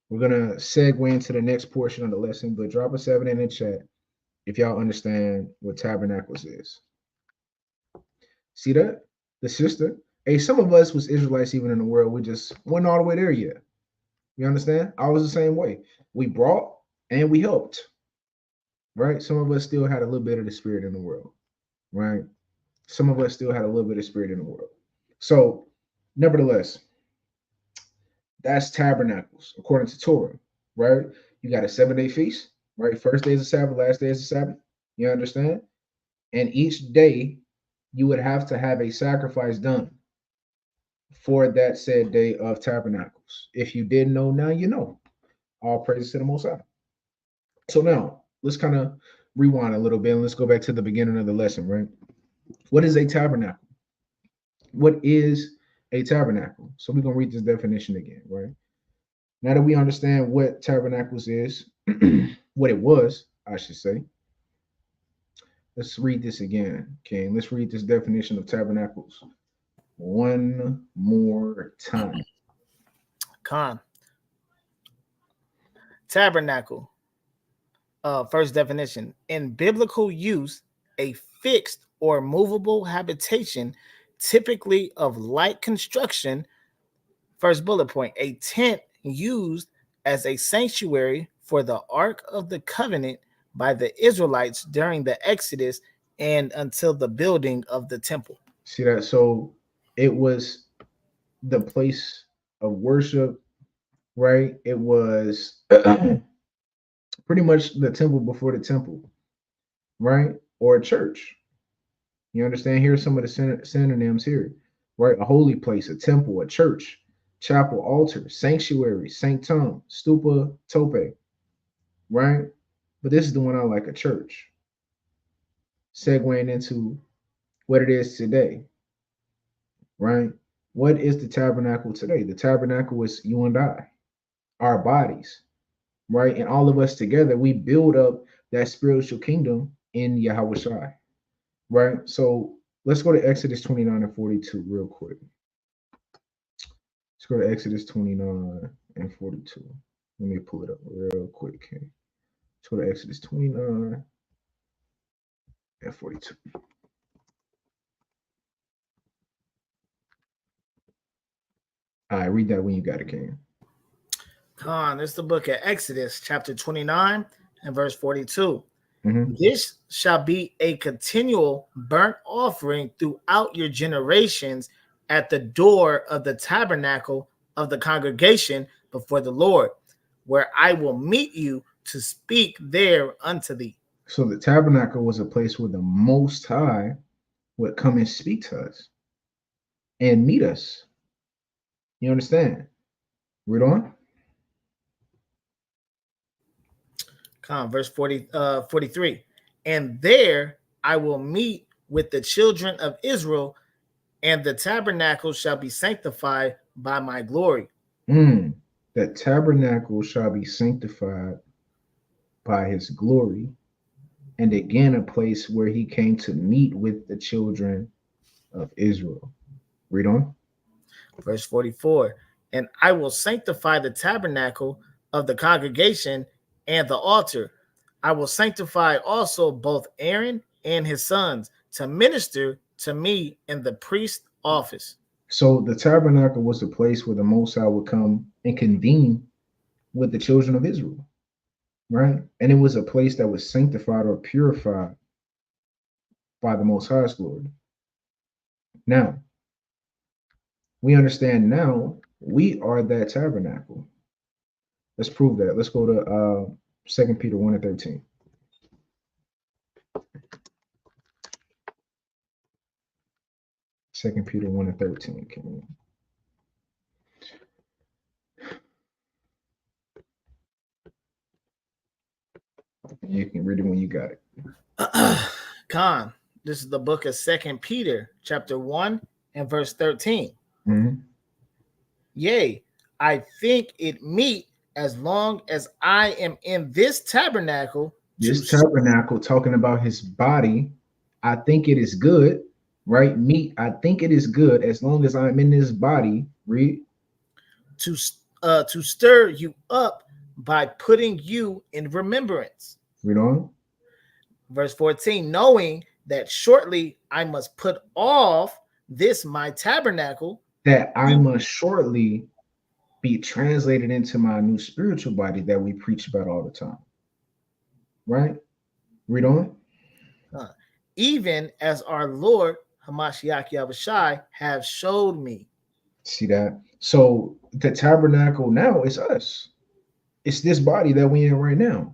We're gonna segue into the next portion of the lesson, but drop a 7 in the chat if y'all understand what tabernacles is. See that? The sister. Hey, some of us was Israelites even in the world. We just wasn't all the way there yet. You understand? I was the same way. We brought and we helped. Right? Some of us still had a little bit of the spirit in the world. Right? Some of us still had a little bit of spirit in the world. So, nevertheless, that's tabernacles according to Torah. Right? You got a 7-day feast. Right? First day is a Sabbath, last day is a Sabbath. You understand? And each day you would have to have a sacrifice done for that said day of tabernacles. If you didn't know, now you know. All praises to the Most High. So now let's kind of rewind a little bit and let's go back to the beginning of the lesson, right? What is a tabernacle? What is a tabernacle? So we're going to read this definition again, right? Now that we understand what tabernacles is, what it was, I should say, let's read this again, King. Let's read this definition of tabernacles one more time. Khan. Tabernacle. First definition. In biblical use, a fixed or movable habitation, typically of light construction. First bullet point. A tent used as a sanctuary for the Ark of the Covenant by the Israelites during the Exodus and until the building of the temple. See that? So it was the place of worship, right? It was pretty much the temple before the temple, right? Or a church. You understand? Here's some of the synonyms here, right? A holy place, a temple, a church, chapel, altar, sanctuary, sanctum, stupa, tope, right? But this is the one I like, a church. Segueing into what it is today, right? What is the tabernacle today? The tabernacle is you and I, our bodies, right? And all of us together, we build up that spiritual kingdom in Yahweh Shai, right? So let's go to Exodus 29 and 42 real quick. Let's go to Exodus 29 and 42. Let me pull it up real quick. Okay? Let's go to Exodus 29 and 42. All right, read that when you got it, King. This is the book of Exodus, chapter 29 and verse 42. Mm-hmm. This shall be a continual burnt offering throughout your generations at the door of the tabernacle of the congregation before the Lord, where I will meet you to speak there unto thee. So the tabernacle was a place where the Most High would come and speak to us and meet us. You understand? Read on. Verse 43. And there I will meet with the children of Israel, and the tabernacle shall be sanctified by my glory. The tabernacle shall be sanctified by his glory, and again a place where he came to meet with the children of Israel. Read on. Verse 44. And I will sanctify the tabernacle of the congregation and the altar. I will sanctify also both Aaron and his sons to minister to me in the priest office. So the tabernacle was the place where the Most High would come and convene with the children of Israel, right? And it was a place that was sanctified or purified by the Most High's glory. Now, we understand now we are that tabernacle. Let's prove that. Let's go to 2 Peter 1 and 13. 2 Peter 1 and 13. King. You can read it when you got it. Khan, this is the book of 2 Peter, chapter 1 and verse 13. Mm-hmm. Yea, I think it meet as long as I am in this tabernacle. This tabernacle, talking about his body, I think it is good, right? Meat, I think it is good as long as I'm in this body. Read. To stir you up by putting you in remembrance. Read on. Verse 14, knowing that shortly I must put off this my tabernacle. That I must shortly be translated into my new spiritual body that we preach about all the time. Right? Read on. Even as our Lord Hamashiach Yahushai have showed me. See that? So the tabernacle now is us. It's this body that we in right now.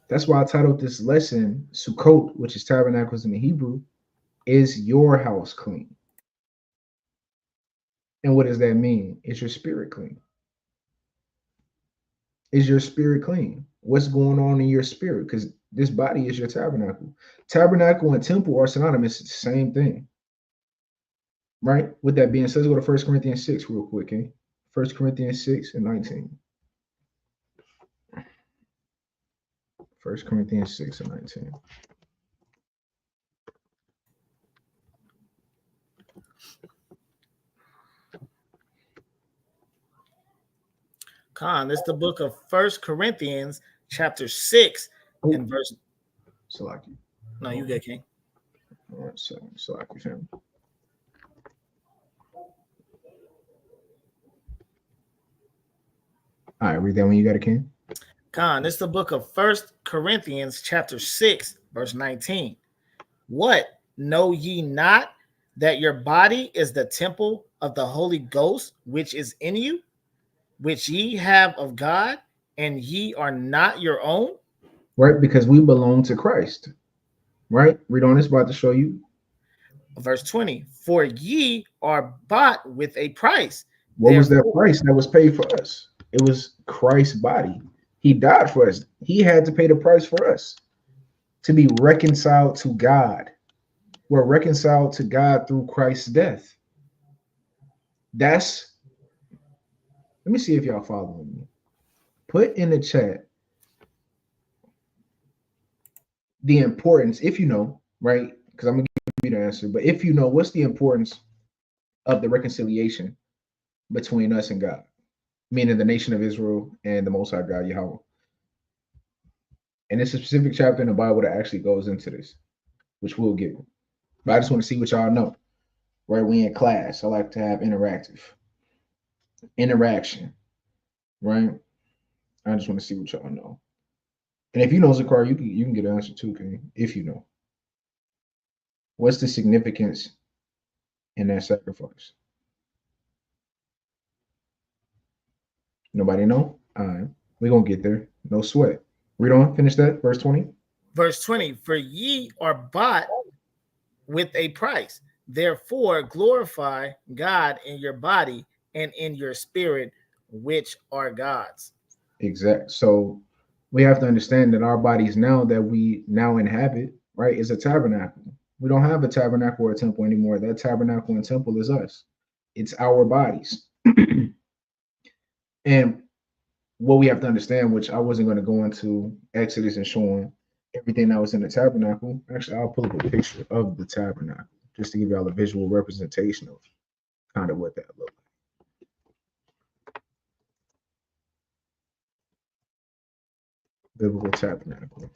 That's why I titled this lesson Sukkot, which is tabernacles in the Hebrew, is your house clean. And what does that mean? Is your spirit clean? Is your spirit clean? What's going on in your spirit? Because this body is your tabernacle. Tabernacle and temple are synonymous. It's the same thing. Right? With that being said, let's go to 1 Corinthians 6 real quick. Okay? 1 Corinthians 6 and 19. 1 Corinthians 6 and 19. Khan, this is the book of 1 Corinthians chapter 6 and verse. Salaki. No, you get King. All right, so Salaki family. All right, read that when you got it, King. Khan, this is the book of 1 Corinthians chapter 6, verse 19. What, know ye not that your body is the temple of the Holy Ghost, which is in you, which ye have of God, and ye are not your own? Right, because we belong to Christ. Right? Read on, it's about to show you. Verse 20, for ye are bought with a price. What was that price that was paid for us? It was Christ's body. He died for us. He had to pay the price for us to be reconciled to God. We're reconciled to God through Christ's death. Let me see if y'all following me. Put in the chat the importance, if you know, right? Because I'm going to give you the answer. But if you know, what's the importance of the reconciliation between us and God? Meaning the nation of Israel and the Most High God, Yahweh. And it's a specific chapter in the Bible that actually goes into this, which we'll get. But I just want to see what y'all know. Right? We in class. I like to have interaction. Right? I just want to see what y'all know. And if you know, Zakar, you can get an answer too, okay? If you know. What's the significance in that sacrifice? Nobody know? All right. We're going to get there. No sweat. Read on. Finish that. Verse 20. Verse 20. For ye are bought with a price. Therefore, glorify God in your body and in your spirit, which are God's. Exact. So we have to understand that our bodies now that we now inhabit, right, is a tabernacle. We don't have a tabernacle or a temple anymore. That tabernacle and temple is us. It's our bodies. And what we have to understand, which I wasn't going to go into Exodus and showing everything that was in the tabernacle. Actually, I'll pull up a picture of the tabernacle just to give y'all a visual representation of kind of what that looked like. Biblical tabernacle.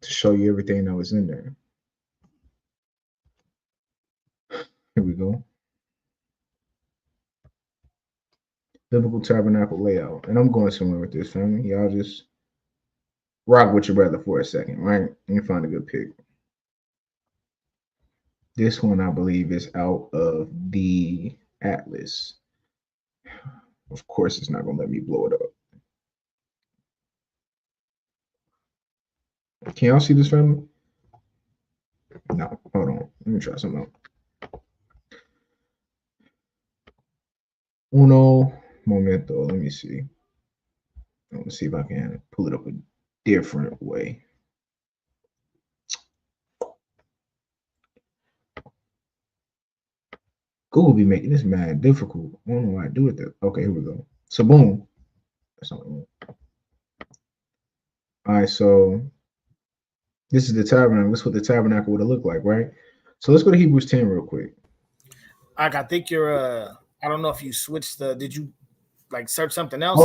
To show you everything that was in there. Here we go. Biblical tabernacle layout. And I'm going somewhere with this, family. Y'all just rock with your brother for a second, right? And find a good pick. This one, I believe, is out of the Atlas. Of course, it's not going to let me blow it up. Can y'all see this, family? No, hold on. Let me try something out. Uno momento. Let me see. Let me see if I can pull it up a different way. Google be making this mad difficult. I don't know why I do it. Okay, here we go. So boom. That's not what I want. All right, so this is the tabernacle. This is what the tabernacle would have looked like, right? So let's go to Hebrews 10 real quick. I think you're I don't know if you switched did you like search something else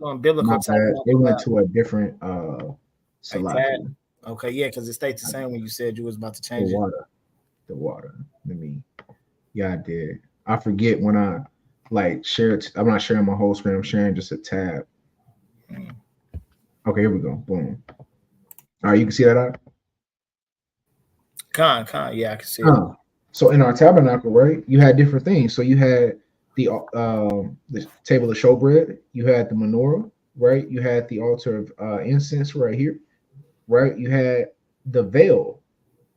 on biblical tabernacle? It went to a different like okay, yeah, because it stayed the same when you said you was about to change the water. Let me I did. I forget when I like share it. I'm not sharing my whole screen, I'm sharing just a tab. Okay, here we go. Boom. All right, you can see that out? Yeah, I can see it. So in our tabernacle, right, you had different things. So you had the table of showbread, you had the menorah, right? You had the altar of incense right here, right? You had the veil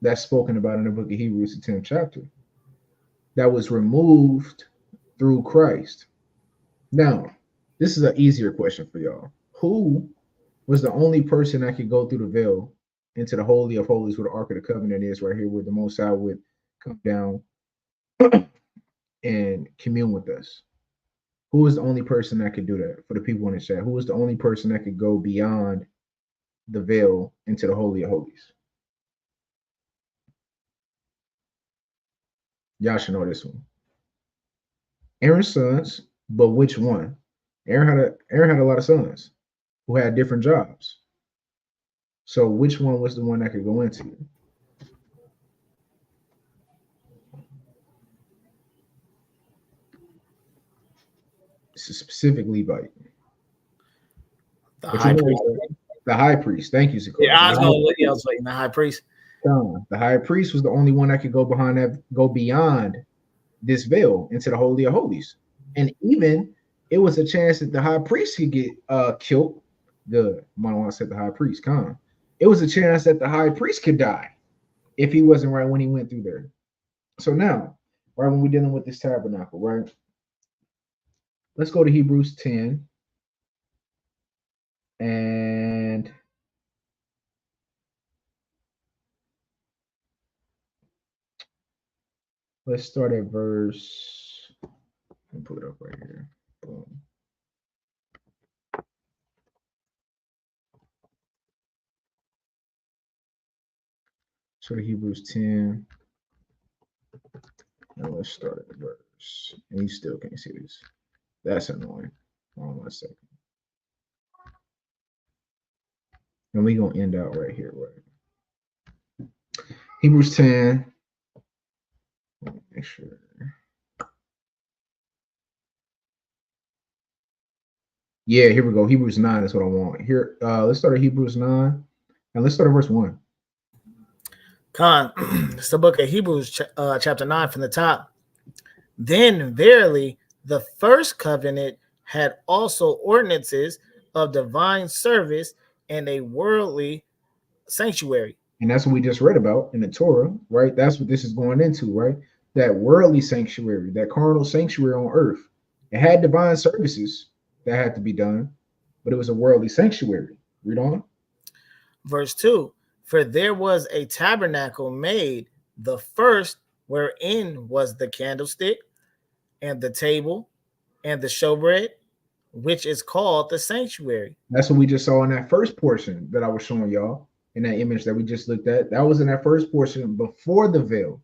that's spoken about in the book of Hebrews, the 10th chapter, that was removed through Christ. Now, this is an easier question for y'all. Who was the only person that could go through the veil into the Holy of Holies where the Ark of the Covenant is, right here, where the Most High would come down and commune with us? Who was the only person that could do that for the people in the chat? Who was the only person that could go beyond the veil into the Holy of Holies? Y'all should know this one. Aaron's sons, but which one? Aaron had a lot of sons who had different jobs. So which one was the one that could go into? It's a specific Levite. The high priest. The high priest. Thank you, Sukkot. Yeah, I was waiting. The high priest. The high priest was the only one that could go beyond this veil into the Holy of Holies. And even it was a chance that the high priest could get killed. Good. I want to say the high priest. It was a chance that the high priest could die if he wasn't right when he went through there. So now, right, when we're dealing with this tabernacle, right? Let's go to Hebrews 10. And let's start at verse. Let me pull it up right here. Boom. So to Hebrews 10. Now let's start at the verse. And you still can't see this. That's annoying. Hold on 1 second. And we're going to end out right here, right? Hebrews 10. Let me make sure. Yeah, here we go. Hebrews 9 is what I want. Here, let's start at Hebrews 9. And let's start at verse 1. It's the book of Hebrews, chapter 9 from the top. Then verily, the first covenant had also ordinances of divine service and a worldly sanctuary. And that's what we just read about in the Torah, right? That's what this is going into, right? That worldly sanctuary, that carnal sanctuary on earth. It had divine services that had to be done, but it was a worldly sanctuary. Read on. Verse 2, for there was a tabernacle made, the first, wherein was the candlestick and the table and the showbread, which is called the sanctuary. That's what we just saw in that first portion that I was showing y'all in that image that we just looked at. That was in that first portion before the veil.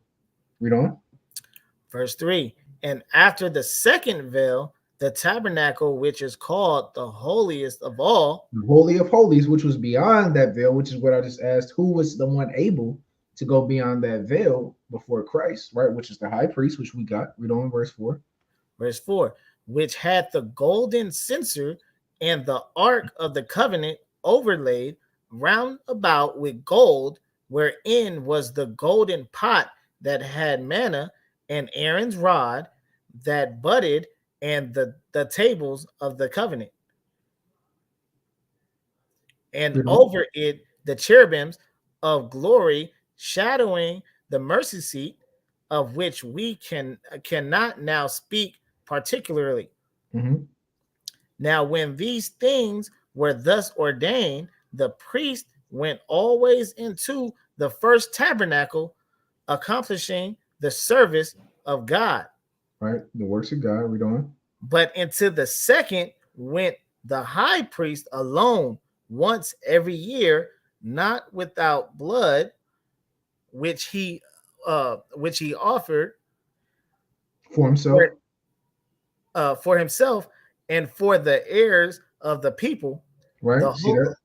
Read on. Verse 3, and after the second veil, the tabernacle, which is called the holiest of all. The Holy of Holies, which was beyond that veil, which is what I just asked. Who was the one able to go beyond that veil before Christ, right? Which is the high priest, which we got. Read on verse 4. Verse 4, which had the golden censer and the ark of the covenant overlaid round about with gold, wherein was the golden pot that had manna, and Aaron's rod that budded, and the tables of the covenant. And over it, the cherubims of glory shadowing the mercy seat, of which we cannot now speak particularly. Mhm. Now, when these things were thus ordained, the priest went always into the first tabernacle, accomplishing the service of God. Right. The works of God. Read on. But into the second went the high priest alone once every year, not without blood, which he offered For himself. for himself and for the heirs of the people. Right. The See whole, that?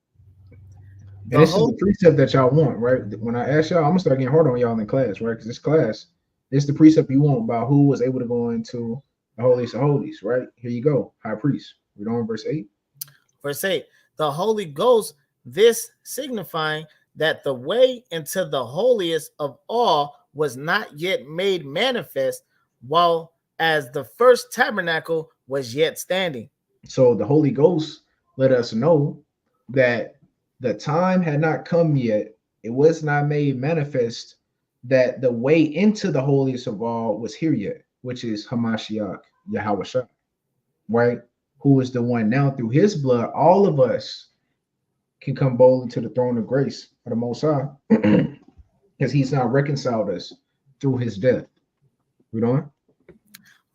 And the this is whole the precept that y'all want, right? When I ask y'all, I'm gonna start getting hard on y'all in class, right? Because this class, this is the precept you want about who was able to go into the holiest of holies, right? Here you go, high priest. Read on verse 8. verse 8, the Holy Ghost, this signifying that the way into the holiest of all was not yet made manifest, while as the first tabernacle was yet standing. So the Holy Ghost let us know that the time had not come yet. It was not made manifest that the way into the holiest of all was here yet, which is Hamashiach, Yahweh, right? Who is the one now through his blood, all of us can come boldly to the throne of grace of the Most High because he's now reconciled us through his death. Read on.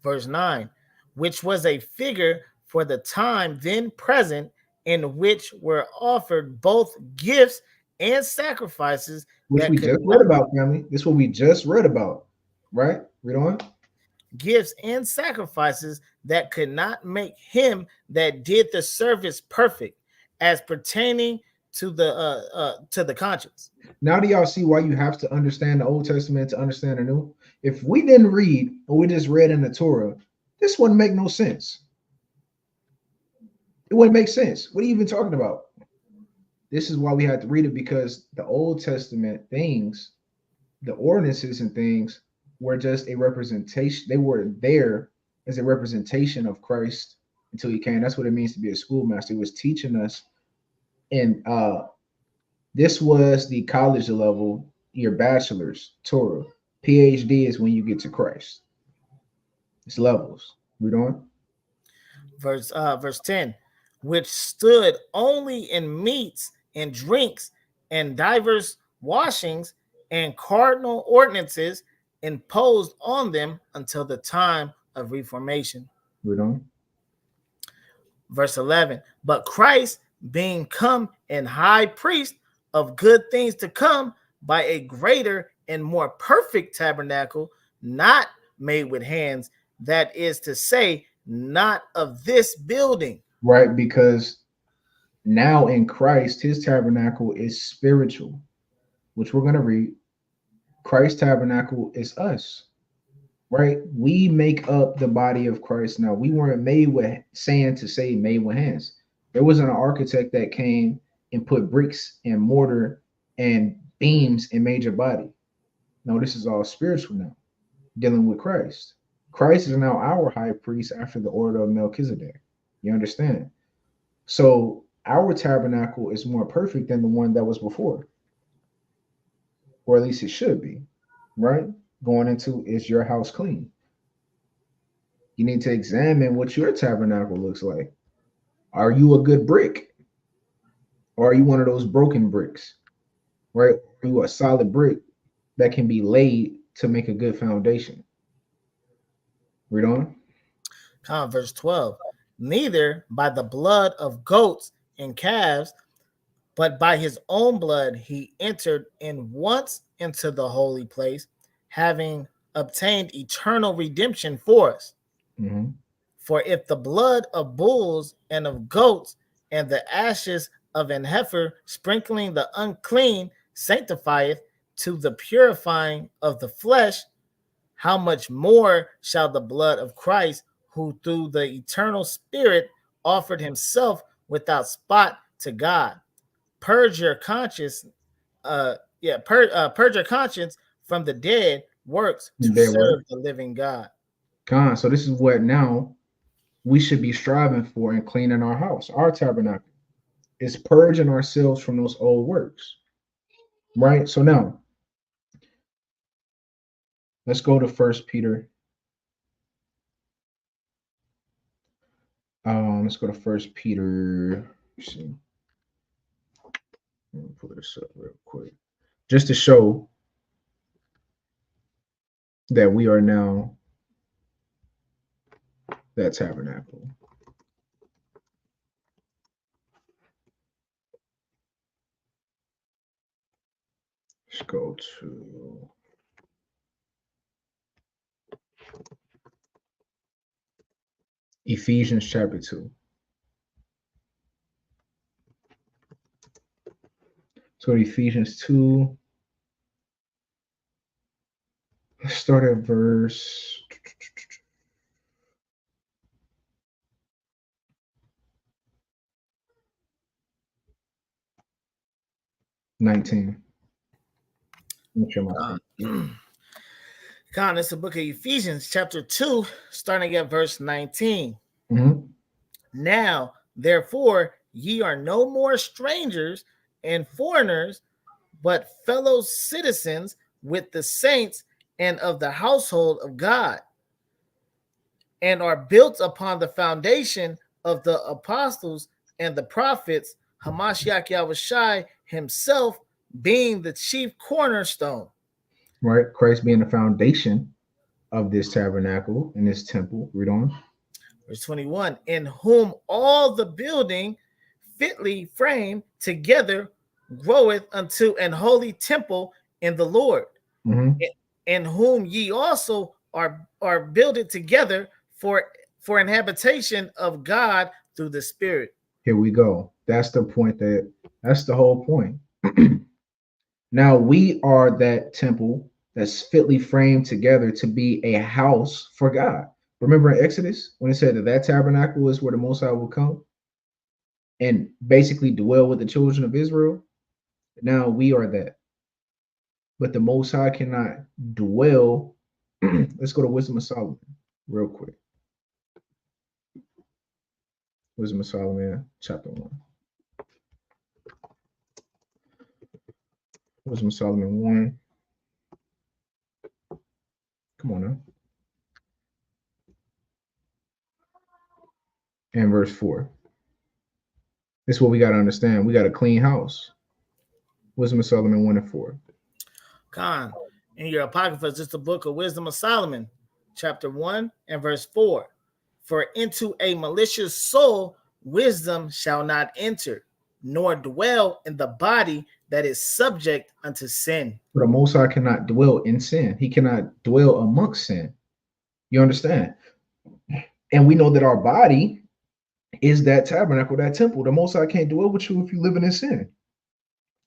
Verse 9, which was a figure for the time then present, in which were offered both gifts and sacrifices Which that we could just not, read about, family. This is what we just read about, right? Read on. gifts and sacrifices that could not make him that did the service perfect, as pertaining to the conscience. Now do y'all see why you have to understand the Old Testament to understand the New? If we didn't read or we just read in the Torah, this wouldn't make no sense. It wouldn't make sense. What are you even talking about? This is why we had to read it, because the Old Testament things, the ordinances and things, were just a representation. They were there as a representation of Christ until he came. That's what it means to be a schoolmaster. He was teaching us, and this was the college level, your bachelor's Torah. PhD is when you get to Christ. It's levels. Read on. Verse 10, which stood only in meats and drinks and divers washings and cardinal ordinances imposed on them until the time of Reformation. Read on. Verse 11, but Christ being come and high priest of good things to come by a greater and more perfect tabernacle, not made with hands, that is to say, not of this building. Right, because now in Christ, his tabernacle is spiritual, which we're going to read. Christ's tabernacle is us, right? We make up the body of Christ now. We weren't made with made with hands. There wasn't an architect that came and put bricks and mortar and beams and made your body. No, this is all spiritual now, dealing with Christ. Christ is now our high priest after the order of Melchizedek. You understand? So our tabernacle is more perfect than the one that was before, or at least it should be, right? Going into, is your house clean? You need to examine what your tabernacle looks like. Are you a good brick? Or are you one of those broken bricks, right? Are you a solid brick that can be laid to make a good foundation? Read on. Verse 12, neither by the blood of goats and calves, but by his own blood he entered in once into the holy place, having obtained eternal redemption for us. Mm-hmm. For if the blood of bulls and of goats and the ashes of an heifer sprinkling the unclean sanctifieth to the purifying of the flesh, how much more shall the blood of Christ, who through the eternal Spirit offered himself without spot to God, purge your conscience, purge your conscience from the dead works to serve the living God. So this is what now we should be striving for and cleaning our house, our tabernacle. Is purging ourselves from those old works, right? So now, Let's go to First Peter. Let's go to First Peter. Let's see. Let me pull this up real quick, just to show that we are now that tabernacle. Let's go to Ephesians chapter 2. So Ephesians 2. Let's start at verse 19. Con, it's the book of Ephesians, chapter 2, starting at verse 19. Mhm. Now, therefore, ye are no more strangers and foreigners, but fellow citizens with the saints and of the household of God, and are built upon the foundation of the apostles and the prophets, Hamashiach Yahushai himself being the chief cornerstone. Right, Christ being the foundation of this tabernacle and this temple. Read on. Verse 21, in whom all the building fitly framed together groweth unto an holy temple in the Lord, in whom ye also are builded together for an habitation of God through the Spirit. Here we go. That's the point. That's the whole point. Now we are that temple that's fitly framed together to be a house for God. Remember in Exodus when it said that tabernacle is where the Most High will come and basically dwell with the children of Israel? Now we are that. But the Most High cannot dwell. Let's go to Wisdom of Solomon real quick. Wisdom of Solomon, chapter 1. Wisdom of Solomon 1. Come on now. And verse 4. This is what we got to understand. We got a clean house. Wisdom of Solomon 1 and 4. Khan, in your Apocrypha, it's just the book of Wisdom of Solomon, chapter 1 and verse 4. For into a malicious soul wisdom shall not enter, nor dwell in the body that is subject unto sin. But the Most High cannot dwell in sin. He cannot dwell amongst sin. You understand? And we know that our body is that tabernacle, that temple. The Most High can't dwell with you if you're living in sin.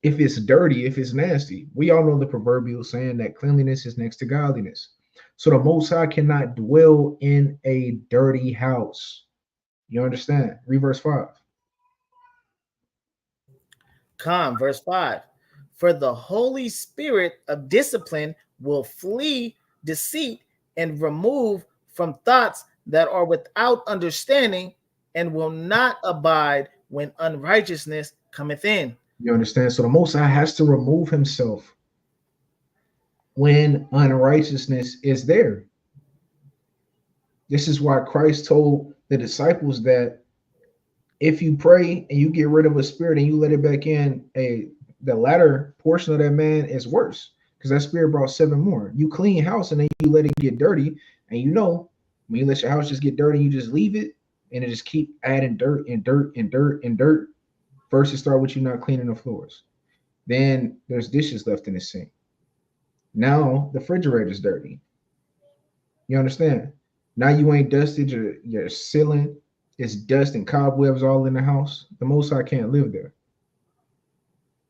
If it's dirty, if it's nasty. We all know the proverbial saying that cleanliness is next to godliness. So the Most High cannot dwell in a dirty house. You understand? Read verse 5. Come, verse 5. For the Holy Spirit of discipline will flee deceit and remove from thoughts that are without understanding, and will not abide when unrighteousness cometh in. You understand? So the Most High has to remove himself when unrighteousness is there. This is why Christ told the disciples that if you pray and you get rid of a spirit and you let it back in, the latter portion of that man is worse, because that spirit brought 7 more. You clean house and then you let it get dirty, and you know when you let your house just get dirty, you just leave it and it just keep adding dirt and dirt and dirt and dirt. First it start with you not cleaning the floors. Then there's dishes left in the sink. Now the refrigerator is dirty. You understand? Now you ain't dusted your ceiling. It's dust and cobwebs all in the house. The Most High can't live there.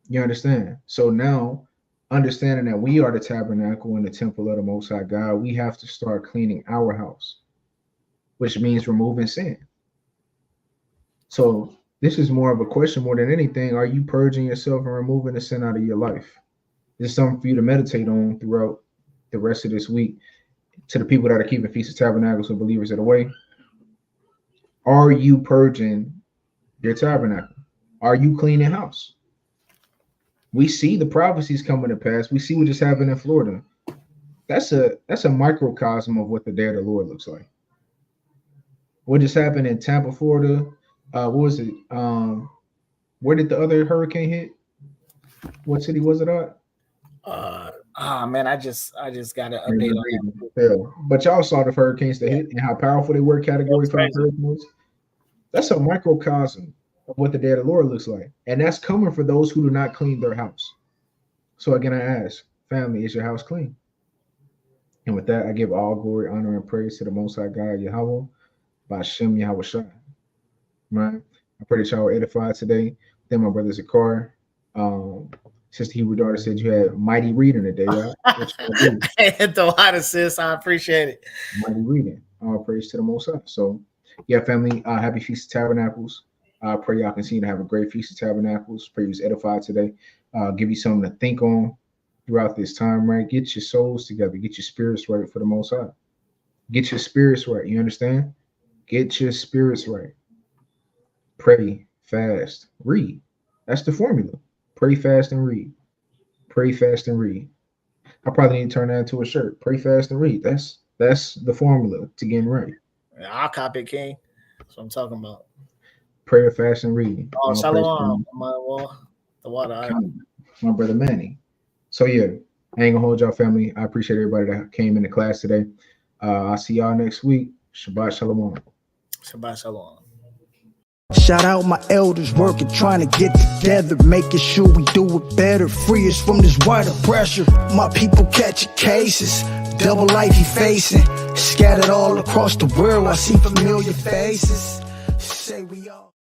You understand? So now, understanding that we are the tabernacle and the temple of the Most High God, we have to start cleaning our house, which means removing sin. So this is more of a question more than anything. Are you purging yourself and removing the sin out of your life? This is something for you to meditate on throughout the rest of this week. To the people that are keeping Feast of Tabernacles and believers of the way, are you purging your tabernacle? Are you cleaning house? We see the prophecies coming to pass. We see what just happened in Florida. that's a microcosm of what the day of the Lord looks like. What just happened in Tampa, Florida? What was it? Where did the other hurricane hit? What city was it at? Man, I just got an update on that. Yeah. But y'all saw the hurricanes that hit and how powerful they were. Category 5 hurricanes. That's a microcosm of what the day of the Lord looks like, and that's coming for those who do not clean their house. So again, I ask, family, is your house clean? And with that, I give all glory, honor, and praise to the Most High God, Yahweh, by Shem Yahweh Shai. Right? I pray that y'all were edified today. Then my brother Zakar, Sister Hebrew daughter said you had mighty reading today, y'all. The hottest, sis. I appreciate it. Mighty reading. All praise to the Most High. So, yeah, family, happy Feast of Tabernacles. I pray y'all continue to have a great Feast of Tabernacles. Pray you was edified today. Give you something to think on throughout this time, right? Get your souls together. Get your spirits right for the Most High. Get your spirits right. You understand? Get your spirits right. Pray, fast, read. That's the formula. Pray, fast, and read. Pray, fast, and read. I probably need to turn that into a shirt. Pray, fast, and read. That's the formula to getting right. I'll copy it, King. That's what I'm talking about. Prayer, fast, and reading. Oh, shalom. The water. My brother Manny. So yeah, I ain't gonna hold y'all, family. I appreciate everybody that came into class today. I'll see y'all next week. Shabbat shalom. Shabbat shalom. Shout out my elders working, trying to get together, making sure we do it better. Free us from this wider pressure. My people catching cases, double life he facing. Scattered all across the world, I see familiar faces. Say we all.